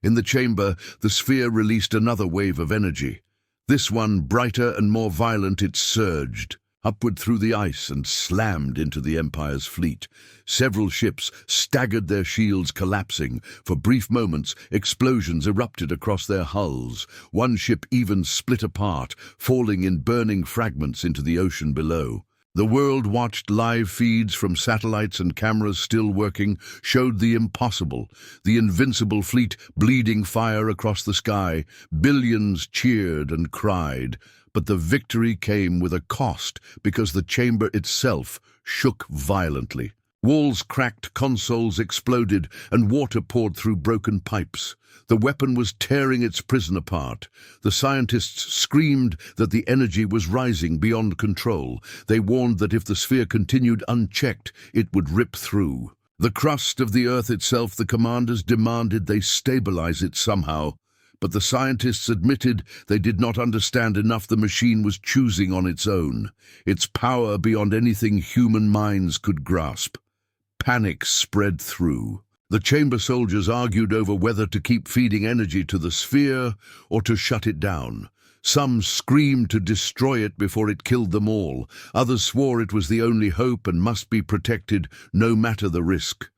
In the chamber, the sphere released another wave of energy. This one, brighter and more violent, it surged upward through the ice and slammed into the Empire's fleet. Several ships staggered, their shields collapsing. For brief moments, explosions erupted across their hulls. One ship even split apart, falling in burning fragments into the ocean below. The world watched. Live feeds from satellites and cameras still working showed the impossible. The invincible fleet bleeding fire across the sky. Billions cheered and cried. But the victory came with a cost, because the chamber itself shook violently. Walls cracked, consoles exploded, and water poured through broken pipes. The weapon was tearing its prison apart. The scientists screamed that the energy was rising beyond control. They warned that if the sphere continued unchecked, it would rip through. The crust of the Earth itself, the commanders demanded they stabilize it somehow. But the scientists admitted they did not understand enough. The machine was choosing on its own, its power beyond anything human minds could grasp. Panic spread through. The chamber soldiers argued over whether to keep feeding energy to the sphere or to shut it down. Some screamed to destroy it before it killed them all. Others swore it was the only hope and must be protected, no matter the risk.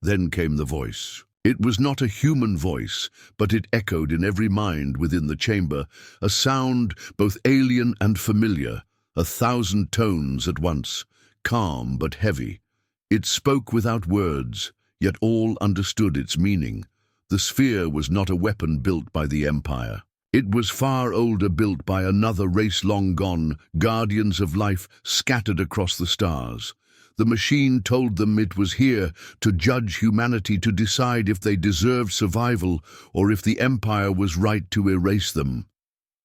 Then came the voice. It was not a human voice, but it echoed in every mind within the chamber, a sound both alien and familiar, 1,000 tones at once, calm but heavy. It spoke without words, yet all understood its meaning. The sphere was not a weapon built by the Empire. It was far older, built by another race long gone, guardians of life scattered across the stars. The machine told them it was here to judge humanity, to decide if they deserved survival or if the Empire was right to erase them.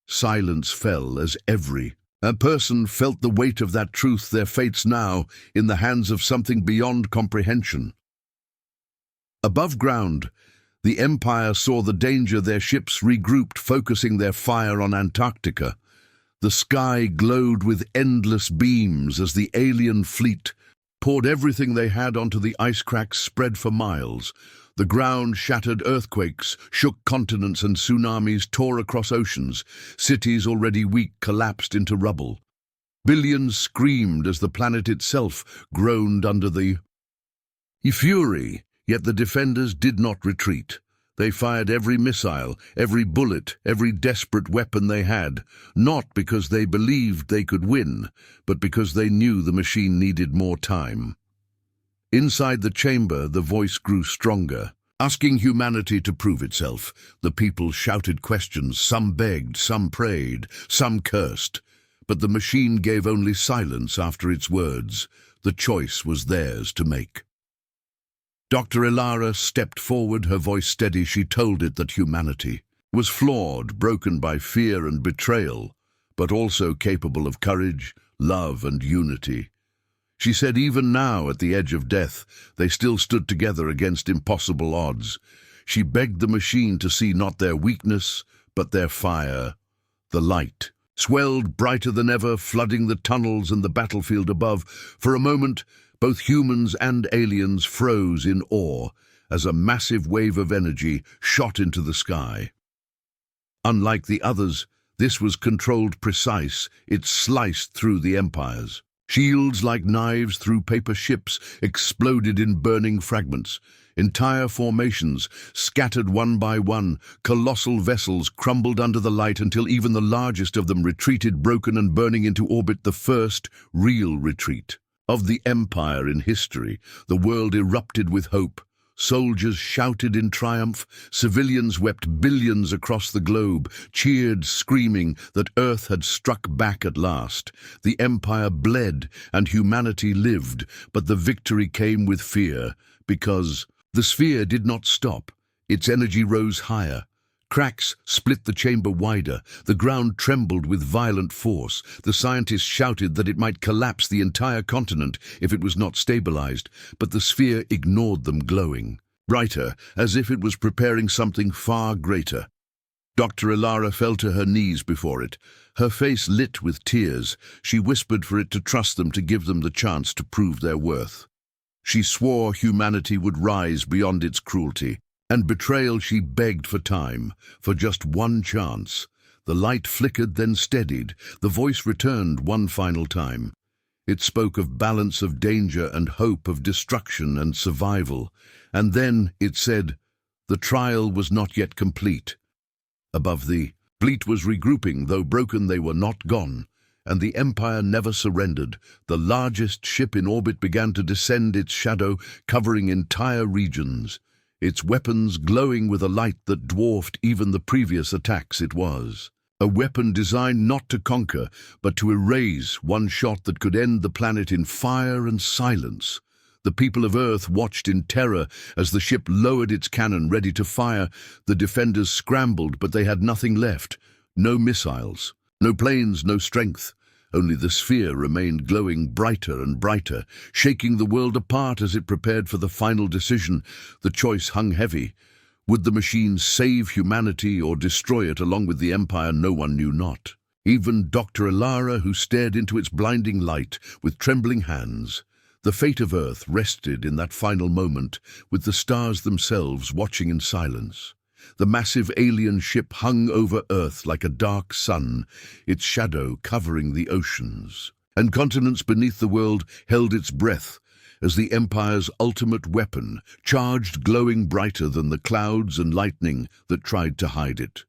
Silence fell as every person felt the weight of that truth, their fates now in the hands of something beyond comprehension. Above ground, the Empire saw the danger. Their ships regrouped, focusing their fire on Antarctica. The sky glowed with endless beams as the alien fleet poured everything they had onto the ice cracks spread for miles. The ground shattered, earthquakes shook continents, and tsunamis tore across oceans. Cities already weak collapsed into rubble. Billions screamed as the planet itself groaned under the fury. Yet the defenders did not retreat. They fired every missile, every bullet, every desperate weapon they had, not because they believed they could win, but because they knew the machine needed more time. Inside the chamber, the voice grew stronger, asking humanity to prove itself. The people shouted questions, some begged, some prayed, some cursed. But the machine gave only silence after its words. The choice was theirs to make. Dr. Ilara stepped forward, her voice steady. She told it that humanity was flawed, broken by fear and betrayal, but also capable of courage, love, and unity. She said even now, at the edge of death, they still stood together against impossible odds. She begged the machine to see not their weakness, but their fire. The light swelled brighter than ever, flooding the tunnels and the battlefield above. For a moment, both humans and aliens froze in awe as a massive wave of energy shot into the sky. Unlike the others, this was controlled, precise. It sliced through the empires. Shields like knives through paper ships exploded in burning fragments. Entire formations scattered one by one. Colossal vessels crumbled under the light until even the largest of them retreated, broken and burning into orbit. The first real retreat of the Empire in history. The world erupted with hope. Soldiers shouted in triumph. Civilians wept. Billions across the globe cheered, screaming that Earth had struck back at last. The Empire bled and humanity lived, but the victory came with fear, because the sphere did not stop. Its energy rose higher. Cracks split the chamber wider. The ground trembled with violent force. The scientists shouted that it might collapse the entire continent if it was not stabilized, but the sphere ignored them, glowing brighter, as if it was preparing something far greater. Dr. Ilara fell to her knees before it, her face lit with tears. She whispered for it to trust them, to give them the chance to prove their worth. She swore humanity would rise beyond its cruelty and betrayal. She begged for time, for just one chance. The light flickered, then steadied. The voice returned one final time. It spoke of balance, of danger and hope, of destruction and survival. And then it said, the trial was not yet complete. Above, the fleet was regrouping. Though broken, they were not gone. And the Empire never surrendered. The largest ship in orbit began to descend, its shadow covering entire regions. Its weapons glowing with a light that dwarfed even the previous attacks. It was a weapon designed not to conquer, but to erase, one shot that could end the planet in fire and silence. The people of Earth watched in terror as the ship lowered its cannon ready to fire. The defenders scrambled, but they had nothing left. No missiles, no planes, no strength. Only the sphere remained glowing brighter and brighter, shaking the world apart as it prepared for the final decision. The choice hung heavy. Would the machine save humanity or destroy it along with the Empire? No one knew not. Even Dr. Elara, who stared into its blinding light with trembling hands. The fate of Earth rested in that final moment, with the stars themselves watching in silence. The massive alien ship hung over Earth like a dark sun, its shadow covering the oceans. And continents beneath the world held its breath as the Empire's ultimate weapon charged, glowing brighter than the clouds and lightning that tried to hide it.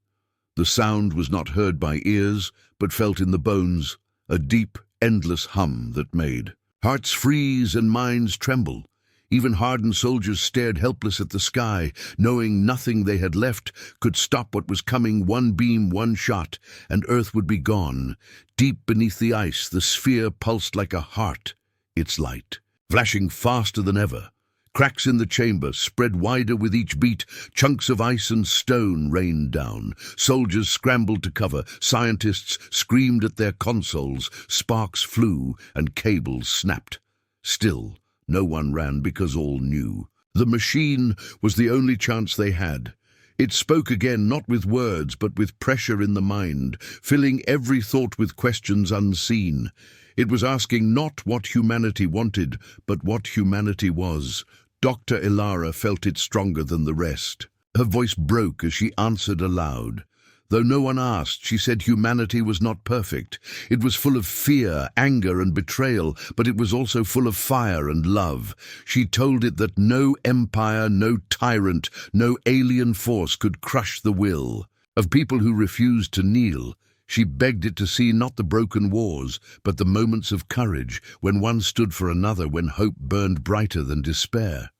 The sound was not heard by ears, but felt in the bones, a deep, endless hum that made hearts freeze and minds tremble. Even hardened soldiers stared helpless at the sky, knowing nothing they had left could stop what was coming. One beam, one shot, and Earth would be gone. Deep beneath the ice, the sphere pulsed like a heart, its light flashing faster than ever. Cracks in the chamber spread wider with each beat. Chunks of ice and stone rained down. Soldiers scrambled to cover. Scientists screamed at their consoles. Sparks flew and cables snapped. Still, no one ran because all knew. The machine was the only chance they had. It spoke again, not with words, but with pressure in the mind, filling every thought with questions unseen. It was asking not what humanity wanted, but what humanity was. Dr. Elara felt it stronger than the rest. Her voice broke as she answered aloud. Though no one asked, she said humanity was not perfect. It was full of fear, anger, and betrayal, but it was also full of fire and love. She told it that no empire, no tyrant, no alien force could crush the will of people who refused to kneel. She begged it to see not the broken wars, but the moments of courage, when one stood for another, when hope burned brighter than despair.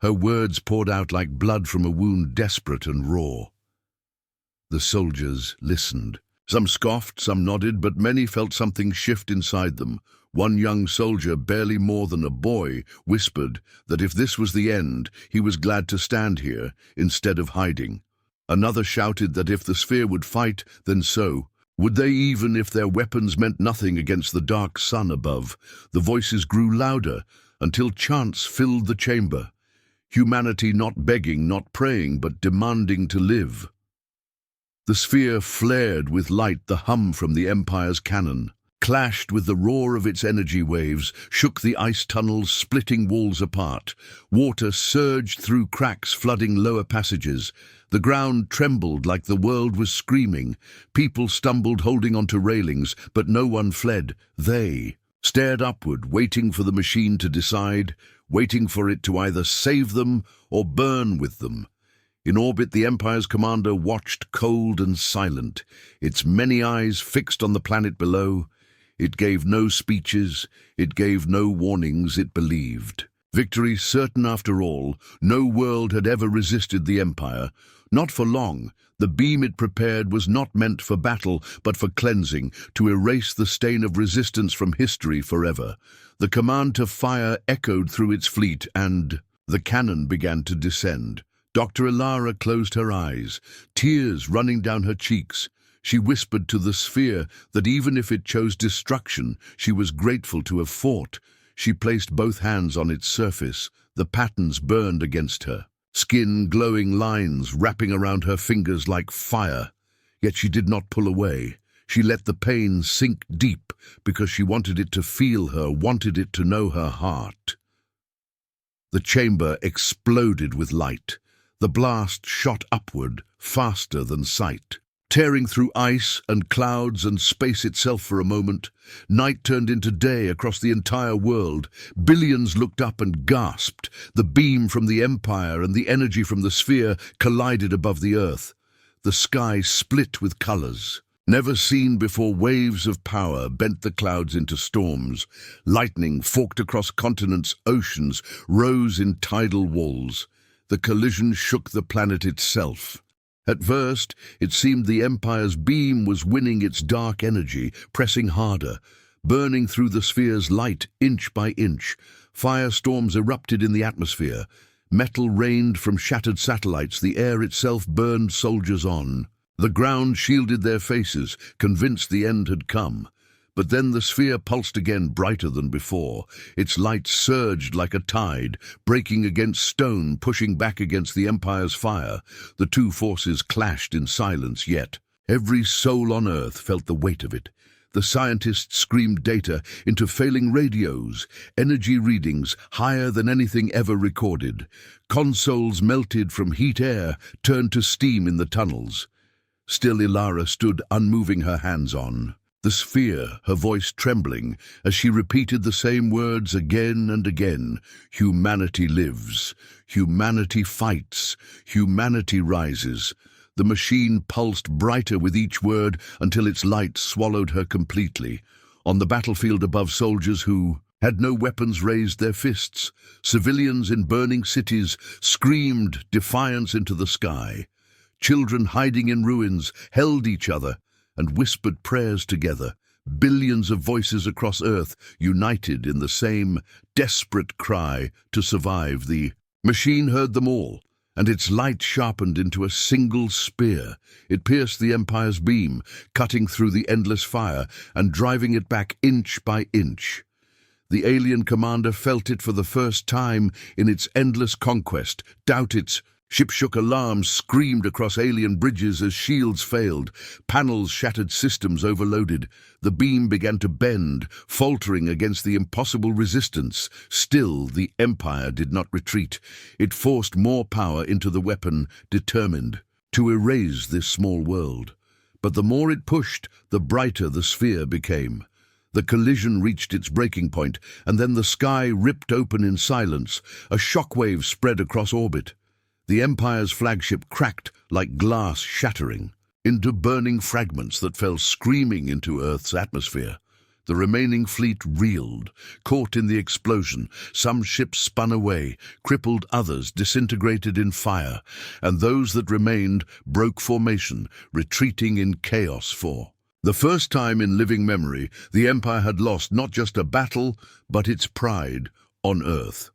Her words poured out like blood from a wound, desperate and raw. The soldiers listened. Some scoffed, some nodded, but many felt something shift inside them. One young soldier, barely more than a boy, whispered that if this was the end, he was glad to stand here instead of hiding. Another shouted that if the sphere would fight, then so would they, even if their weapons meant nothing against the dark sun above. The voices grew louder until chants filled the chamber. Humanity not begging, not praying, but demanding to live. The sphere flared with light. The hum from the Empire's cannon clashed with the roar of its energy waves, shook the ice tunnels, splitting walls apart. Water surged through cracks, flooding lower passages. The ground trembled like the world was screaming. People stumbled, holding onto railings, but no one fled. They stared upward, waiting for the machine to decide, waiting for it to either save them or burn with them. In orbit, the Empire's commander watched, cold and silent, its many eyes fixed on the planet below. It gave no speeches, it gave no warnings, it believed. Victory certain after all. No world had ever resisted the Empire. Not for long. The beam it prepared was not meant for battle, but for cleansing, to erase the stain of resistance from history forever. The command to fire echoed through its fleet, and the cannon began to descend. Dr. Elara closed her eyes, tears running down her cheeks. She whispered to the sphere that even if it chose destruction, she was grateful to have fought. She placed both hands on its surface. The patterns burned against her, skin glowing lines wrapping around her fingers like fire. Yet she did not pull away. She let the pain sink deep because she wanted it to feel her, wanted it to know her heart. The chamber exploded with light. The blast shot upward, faster than sight. Tearing through ice and clouds and space itself for a moment, night turned into day across the entire world. Billions looked up and gasped. The beam from the Empire and the energy from the sphere collided above the Earth. The sky split with colors. Never seen before, waves of power bent the clouds into storms. Lightning forked across continents, oceans rose in tidal walls. The collision shook the planet itself. At first, it seemed the Empire's beam was winning its dark energy, pressing harder, burning through the sphere's light inch by inch. Firestorms erupted in the atmosphere. Metal rained from shattered satellites. The air itself burned soldiers on. The ground shielded their faces, convinced the end had come. But then the sphere pulsed again, brighter than before. Its light surged like a tide, breaking against stone, pushing back against the Empire's fire. The two forces clashed in silence, yet every soul on Earth felt the weight of it. The scientists screamed data into failing radios, energy readings higher than anything ever recorded. Consoles melted from heat air, turned to steam in the tunnels. Still Ilara stood unmoving, her hands on the sphere, her voice trembling as she repeated the same words again and again. Humanity lives. Humanity fights. Humanity rises. The machine pulsed brighter with each word until its light swallowed her completely. On the battlefield above, soldiers who had no weapons raised their fists. Civilians in burning cities screamed defiance into the sky. Children hiding in ruins held each other and whispered prayers together. Billions of voices across Earth united in the same desperate cry to survive. The machine heard them all, and its light sharpened into a single spear. It pierced the Empire's beam, cutting through the endless fire and driving it back inch by inch. The alien commander felt it for the first time in its endless conquest. Doubt its ship-shook alarms screamed across alien bridges as shields failed. Panels shattered, systems overloaded. The beam began to bend, faltering against the impossible resistance. Still, the Empire did not retreat. It forced more power into the weapon, determined to erase this small world. But the more it pushed, the brighter the sphere became. The collision reached its breaking point, and then the sky ripped open in silence. A shockwave spread across orbit. The Empire's flagship cracked like glass, shattering into burning fragments that fell screaming into Earth's atmosphere. The remaining fleet reeled, caught in the explosion. Some ships spun away, crippled, others disintegrated in fire, and those that remained broke formation, retreating in chaos. For the first time in living memory, the Empire had lost not just a battle, but its pride on Earth.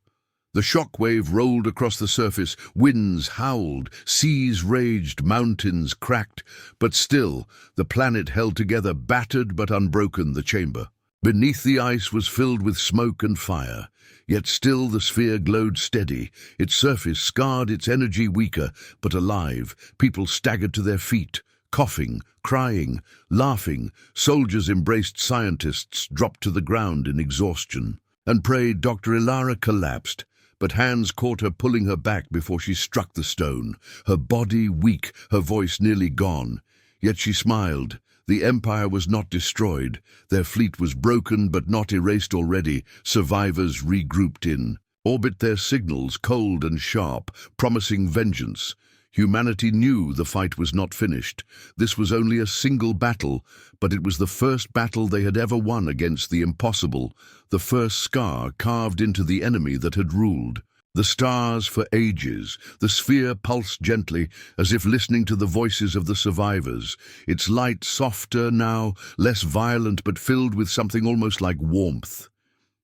The shockwave rolled across the surface, winds howled, seas raged, mountains cracked, but still the planet held together, battered but unbroken. The chamber beneath the ice was filled with smoke and fire, yet still the sphere glowed steady, its surface scarred, its energy weaker, but alive. People staggered to their feet, coughing, crying, laughing. Soldiers embraced scientists, dropped to the ground in exhaustion, and prayed. Dr. Ilara collapsed, but hands caught her, pulling her back before she struck the stone. Her body weak, her voice nearly gone. Yet she smiled. The Empire was not destroyed. Their fleet was broken, but not erased already. Survivors regrouped in orbit, their signals cold and sharp, promising vengeance. Humanity knew the fight was not finished. This was only a single battle, but it was the first battle they had ever won against the impossible, the first scar carved into the enemy that had ruled the stars for ages. The sphere pulsed gently, as if listening to the voices of the survivors. Its light softer now, less violent, but filled with something almost like warmth.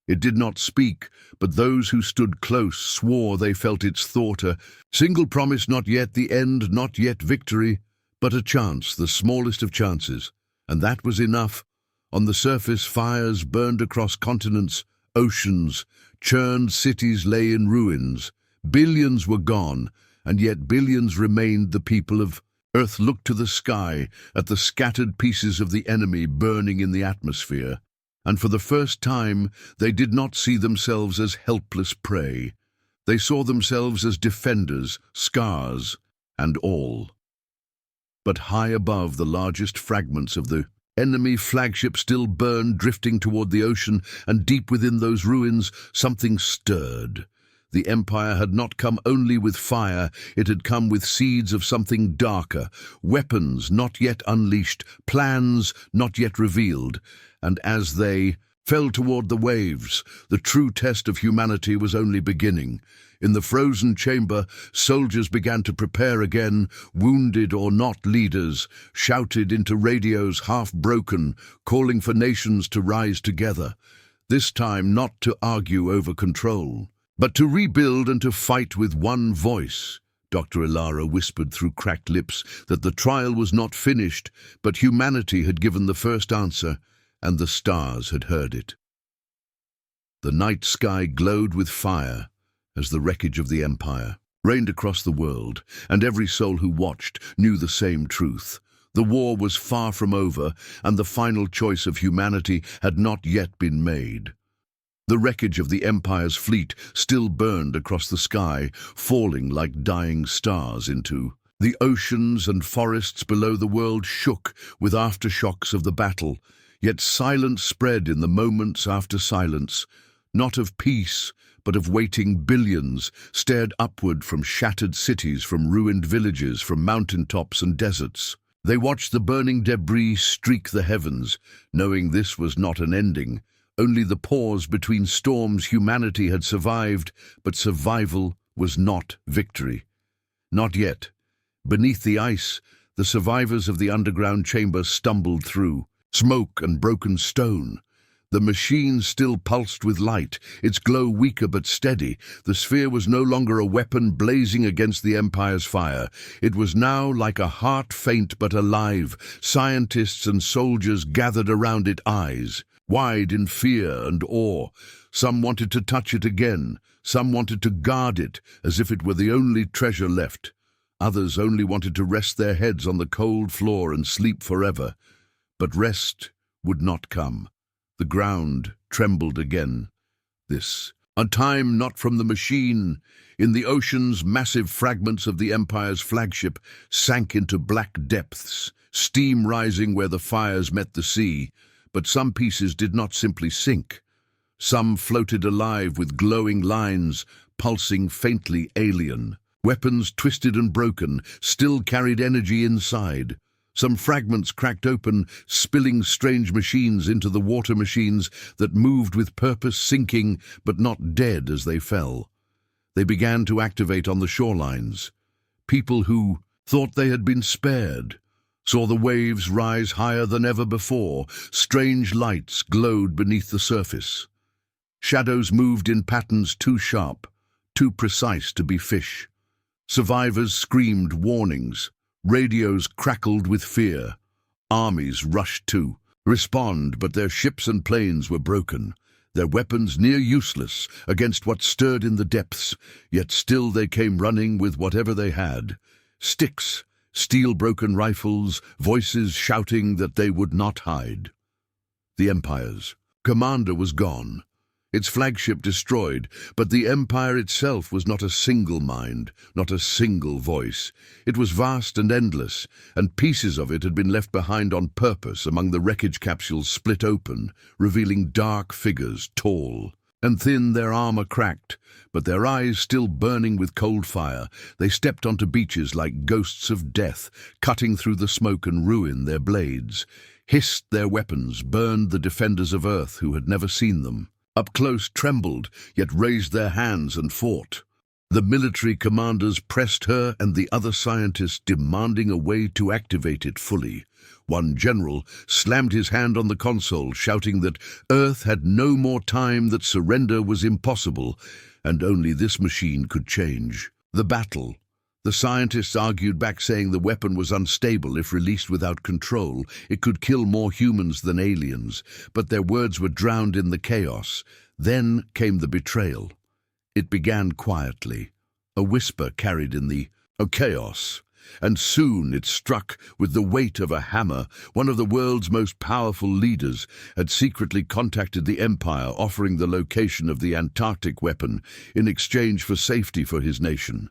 It did not speak, but those who stood close swore they felt its thought, a single promise: not yet the end, not yet victory, but a chance, the smallest of chances. And that was enough. On the surface, fires burned across continents, oceans, churned cities lay in ruins. Billions were gone, and yet billions remained. The people of Earth looked to the sky, at the scattered pieces of the enemy burning in the atmosphere. And for the first time, they did not see themselves as helpless prey. They saw themselves as defenders, scars and all. But high above, the largest fragments of the enemy flagship still burned, drifting toward the ocean, and deep within those ruins, something stirred. The Empire had not come only with fire, it had come with seeds of something darker, weapons not yet unleashed, plans not yet revealed. And as they fell toward the waves, the true test of humanity was only beginning. In the frozen chamber, soldiers began to prepare again. Wounded or not, leaders shouted into radios half broken, calling for nations to rise together. this time not to argue over control, but to rebuild and to fight with one voice. Dr. Ilara whispered through cracked lips that the trial was not finished, but humanity had given the first answer, and the stars had heard it. The night sky glowed with fire as the wreckage of the Empire rained across the world, and every soul who watched knew the same truth. The war was far from over, and the final choice of humanity had not yet been made. The wreckage of the Empire's fleet still burned across the sky, falling like dying stars into the oceans, and forests below the world shook with aftershocks of the battle. Yet silence spread in the moments after silence, not of peace, but of waiting billions, stared upward from shattered cities, from ruined villages, from mountaintops and deserts. They watched the burning debris streak the heavens, knowing this was not an ending, only the pause between storms. Humanity had survived, but survival was not victory. Not yet. Beneath the ice, the survivors of the underground chamber stumbled through smoke and broken stone. The machine still pulsed with light, its glow weaker but steady. The sphere was no longer a weapon blazing against the Empire's fire. It was now like a heart faint but alive. Scientists and soldiers gathered around it, eyes wide in fear and awe. Some wanted to touch it again. Some wanted to guard it as if it were the only treasure left. Others only wanted to rest their heads on the cold floor and sleep forever. But rest would not come. The ground trembled again. A time not from the machine. In the oceans, massive fragments of the Empire's flagship sank into black depths, steam rising where the fires met the sea. But some pieces did not simply sink. Some floated alive with glowing lines, pulsing faintly alien. Weapons twisted and broken still carried energy inside. Some fragments cracked open, spilling strange machines into the water machines that moved with purpose, sinking but not dead as they fell. They began to activate on the shorelines. People who thought they had been spared saw the waves rise higher than ever before. Strange lights glowed beneath the surface. Shadows moved in patterns too sharp, too precise to be fish. Survivors screamed warnings. Radios crackled with fear. Armies rushed to respond, but their ships and planes were broken, their weapons near useless against what stirred in the depths. Yet still they came running with whatever they had. Sticks, steel-broken rifles, voices shouting that they would not hide. The Empire's commander was gone, its flagship destroyed, but the Empire itself was not a single mind, not a single voice. It was vast and endless, and pieces of it had been left behind on purpose among the wreckage capsules split open, revealing dark figures, tall and thin, their armor cracked, but their eyes still burning with cold fire. They stepped onto beaches like ghosts of death, cutting through the smoke and ruin. Their blades hissed their weapons, burned the defenders of Earth who had never seen them. Up close, trembled, yet raised their hands and fought. The military commanders pressed her and the other scientists, demanding a way to activate it fully. One general slammed his hand on the console, shouting that Earth had no more time, that surrender was impossible, and only this machine could change the battle. The scientists argued back, saying the weapon was unstable. If released without control, it could kill more humans than aliens, but their words were drowned in the chaos. Then came the betrayal. It began quietly, a whisper carried in the chaos, and soon it struck with the weight of a hammer. One of the world's most powerful leaders had secretly contacted the Empire, offering the location of the Antarctic weapon in exchange for safety for his nation.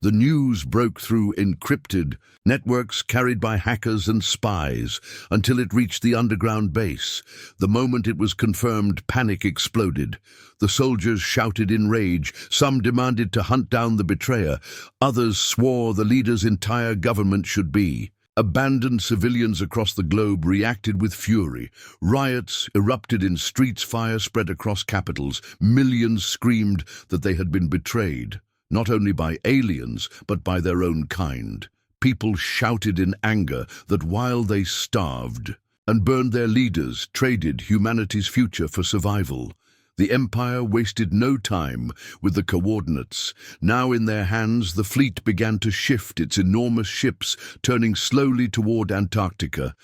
The news broke through encrypted networks carried by hackers and spies until it reached the underground base. The moment it was confirmed, panic exploded. The soldiers shouted in rage. Some demanded to hunt down the betrayer. Others swore the leader's entire government should be abandoned. Civilians across the globe reacted with fury. Riots erupted in streets. Fire spread across capitals. Millions screamed that they had been betrayed, not only by aliens, but by their own kind. People shouted in anger that while they starved, and burned their leaders, traded humanity's future for survival. The Empire wasted no time with the coordinates. Now in their hands, the fleet began to shift, its enormous ships turning slowly toward Antarctica.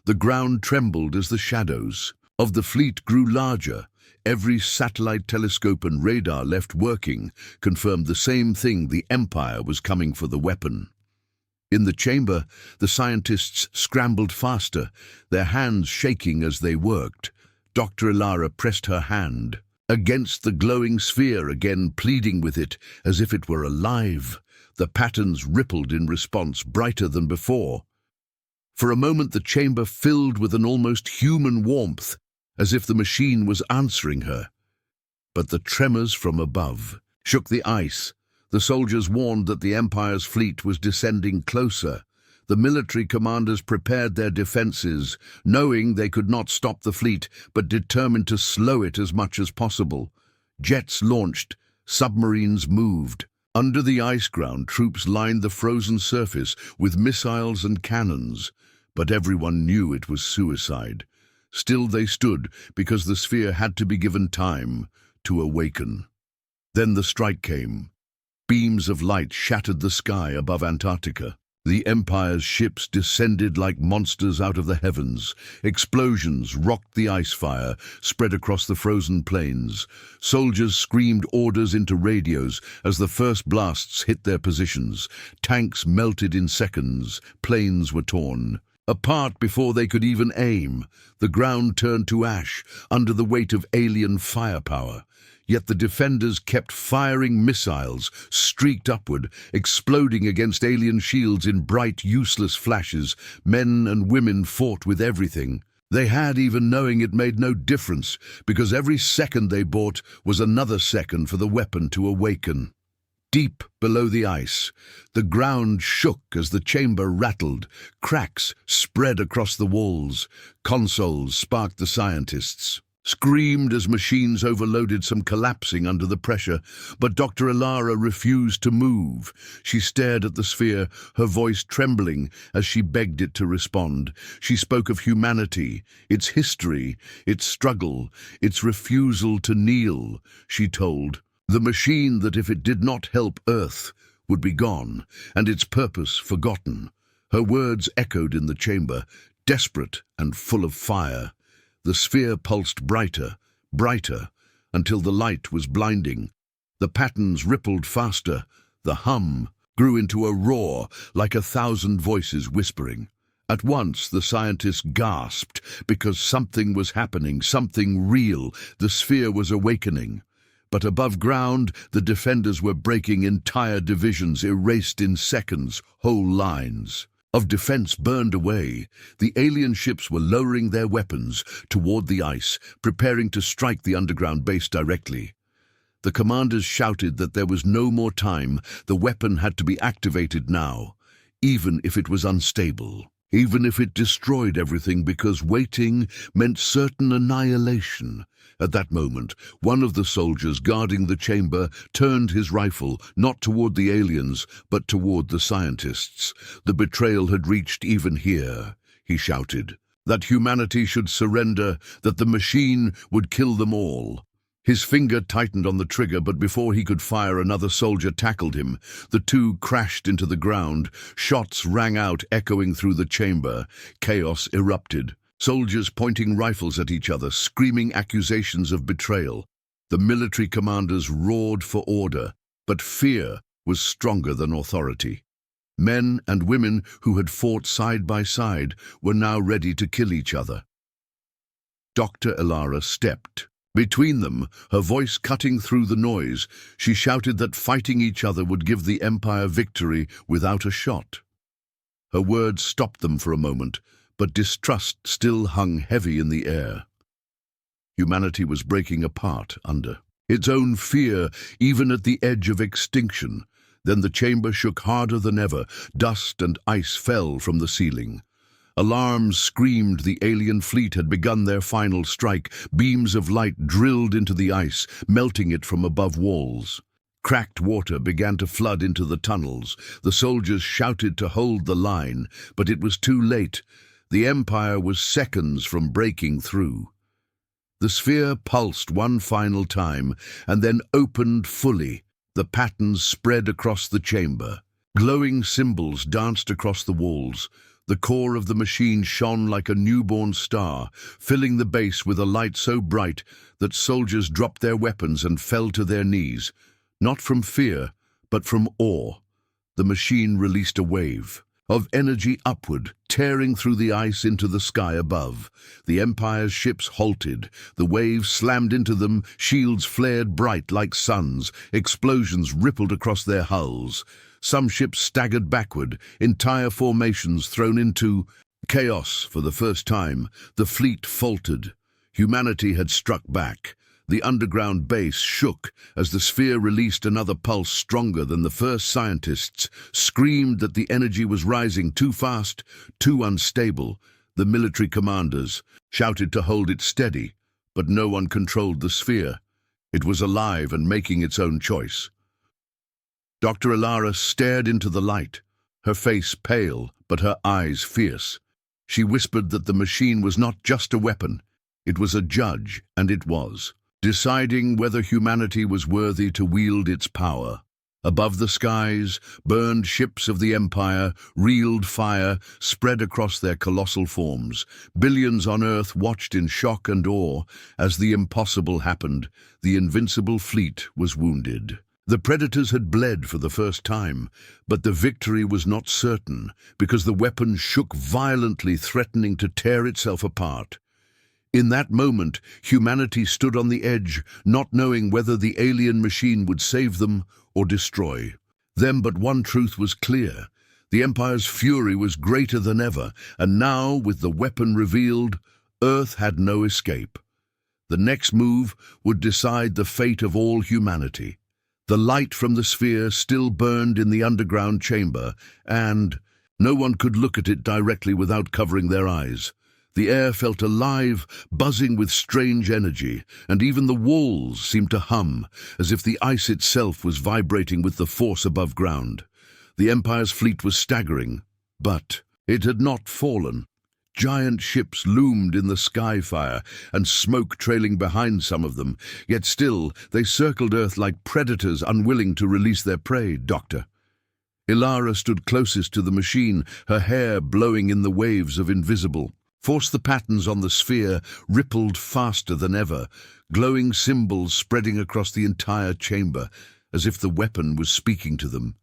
The ground trembled as the shadows of the fleet grew larger. Every satellite telescope and radar left working confirmed the same thing: the Empire was coming for the weapon. In the chamber, the scientists scrambled faster, their hands shaking as they worked. Dr. Elara pressed her hand against the glowing sphere, again pleading with it as if it were alive. The patterns rippled in response, brighter than before. For a moment the chamber filled with an almost human warmth, as if the machine was answering her. But the tremors from above shook the ice. The soldiers warned that the Empire's fleet was descending closer. The military commanders prepared their defenses, knowing they could not stop the fleet, but determined to slow it as much as possible. Jets launched, submarines moved. Under the ice ground, troops lined the frozen surface with missiles and cannons, but everyone knew it was suicide. Still they stood, because the sphere had to be given time to awaken. Then the strike came. Beams of light shattered the sky above Antarctica. The Empire's ships descended like monsters out of the heavens. Explosions rocked the ice fire, spread across the frozen plains. Soldiers screamed orders into radios as the first blasts hit their positions. Tanks melted in seconds. Planes were torn apart before they could even aim. The ground turned to ash under the weight of alien firepower. Yet the defenders kept firing missiles, streaked upward, exploding against alien shields in bright, useless flashes. Men and women fought with everything they had, even knowing it made no difference, because every second they bought was another second for the weapon to awaken. Deep below the ice, the ground shook as the chamber rattled. Cracks spread across the walls. Consoles sparked the scientists. Screamed as machines overloaded, some collapsing under the pressure. But Dr. Elara refused to move. She stared at the sphere, her voice trembling as she begged it to respond. She spoke of humanity, its history, its struggle, its refusal to kneel. She told the machine that if it did not help Earth, would be gone, and its purpose forgotten. Her words echoed in the chamber, desperate and full of fire. The sphere pulsed brighter, brighter, until the light was blinding. The patterns rippled faster. The hum grew into a roar, like 1,000 voices whispering. At once the scientists gasped, because something was happening, something real. The sphere was awakening. But above ground, the defenders were breaking. Entire divisions erased in seconds, whole lines of defense burned away. The alien ships were lowering their weapons toward the ice, preparing to strike the underground base directly. The commanders shouted that there was no more time. The weapon had to be activated now, even if it was unstable, even if it destroyed everything, because waiting meant certain annihilation. At that moment, one of the soldiers guarding the chamber turned his rifle, not toward the aliens, but toward the scientists. The betrayal had reached even here, he shouted. That humanity should surrender, that the machine would kill them all. His finger tightened on the trigger, but before he could fire, another soldier tackled him. The two crashed into the ground. Shots rang out, echoing through the chamber. Chaos erupted. Soldiers pointing rifles at each other, screaming accusations of betrayal. The military commanders roared for order, but fear was stronger than authority. Men and women who had fought side by side were now ready to kill each other. Dr. Elara stepped between them, her voice cutting through the noise. She shouted that fighting each other would give the Empire victory without a shot. Her words stopped them for a moment, but distrust still hung heavy in the air. Humanity was breaking apart under its own fear, even at the edge of extinction. Then the chamber shook harder than ever. Dust and ice fell from the ceiling. Alarms screamed the alien fleet had begun their final strike. Beams of light drilled into the ice, melting it from above walls. Cracked water began to flood into the tunnels. The soldiers shouted to hold the line, but it was too late. The Empire was seconds from breaking through. The sphere pulsed one final time and then opened fully. The patterns spread across the chamber. Glowing symbols danced across the walls. The core of the machine shone like a newborn star, filling the base with a light so bright that soldiers dropped their weapons and fell to their knees, not from fear, but from awe. The machine released a wave of energy upward, tearing through the ice into the sky above. The Empire's ships halted. The waves slammed into them, shields flared bright like suns, explosions rippled across their hulls. Some ships staggered backward, entire formations thrown into chaos. For the first time, the fleet faltered. Humanity had struck back. The underground base shook as the sphere released another pulse stronger than the first. Scientists screamed that the energy was rising too fast, too unstable. The military commanders shouted to hold it steady, but no one controlled the sphere. It was alive and making its own choice. Dr. Ilara stared into the light, her face pale, but her eyes fierce. She whispered that the machine was not just a weapon, it was a judge, and it was, deciding whether humanity was worthy to wield its power. Above the skies, burned ships of the Empire reeled fire, spread across their colossal forms. Billions on Earth watched in shock and awe as the impossible happened. The invincible fleet was wounded. The predators had bled for the first time, but the victory was not certain because the weapon shook violently, threatening to tear itself apart. In that moment, humanity stood on the edge, not knowing whether the alien machine would save them or destroy them. But one truth was clear. The Empire's fury was greater than ever, and now, with the weapon revealed, Earth had no escape. The next move would decide the fate of all humanity. The light from the sphere still burned in the underground chamber, and no one could look at it directly without covering their eyes. The air felt alive, buzzing with strange energy, and even the walls seemed to hum, as if the ice itself was vibrating with the force above ground. The Empire's fleet was staggering, but it had not fallen. Giant ships loomed in the sky fire, and smoke trailing behind some of them, yet still they circled Earth like predators unwilling to release their prey. Doctor Ilara stood closest to the machine, her hair blowing in the waves of invisible force. The patterns on the sphere rippled faster than ever, glowing symbols spreading across the entire chamber, as if the weapon was speaking to them.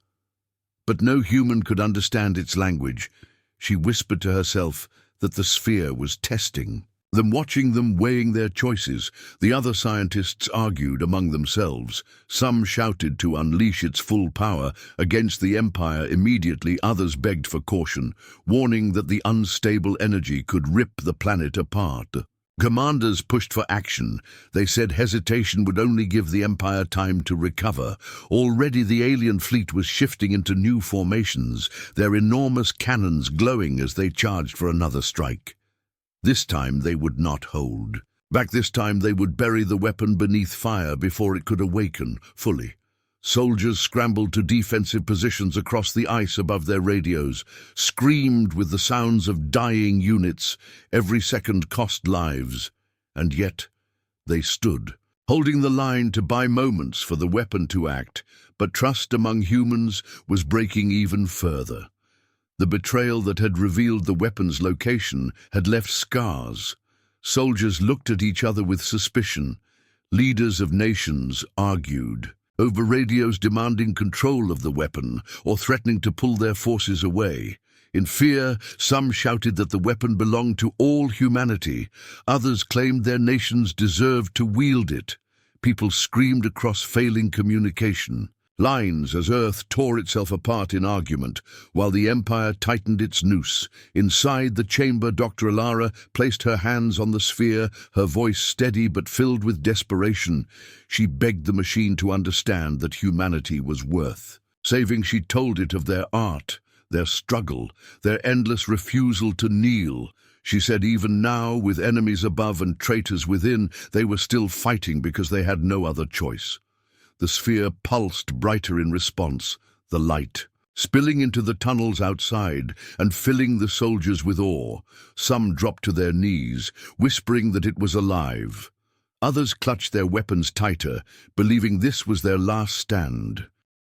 But no human could understand its language. She whispered to herself that the sphere was testing them, watching them, weighing their choices. The other scientists argued among themselves. Some shouted to unleash its full power against the Empire immediately. Others begged for caution, warning that the unstable energy could rip the planet apart. Commanders pushed for action. They said hesitation would only give the Empire time to recover. Already the alien fleet was shifting into new formations, their enormous cannons glowing as they charged for another strike. This time they would not hold back. This time they would bury the weapon beneath fire before it could awaken fully. Soldiers scrambled to defensive positions across the ice above their radios, screamed with the sounds of dying units. Every second cost lives, and yet they stood, holding the line to buy moments for the weapon to act. But trust among humans was breaking even further. The betrayal that had revealed the weapon's location had left scars. Soldiers looked at each other with suspicion. Leaders of nations argued over radios, demanding control of the weapon or threatening to pull their forces away. In fear, some shouted that the weapon belonged to all humanity. Others claimed their nations deserved to wield it. People screamed across failing communication lines as Earth tore itself apart in argument, while the Empire tightened its noose. Inside the chamber, Dr. Ilara placed her hands on the sphere, her voice steady but filled with desperation. She begged the machine to understand that humanity was worth saving. She told it of their art, their struggle, their endless refusal to kneel. She said even now, with enemies above and traitors within, they were still fighting because they had no other choice. The sphere pulsed brighter in response. The light spilling into the tunnels outside and filling the soldiers with awe. Some dropped to their knees, whispering that it was alive. Others clutched their weapons tighter, believing this was their last stand.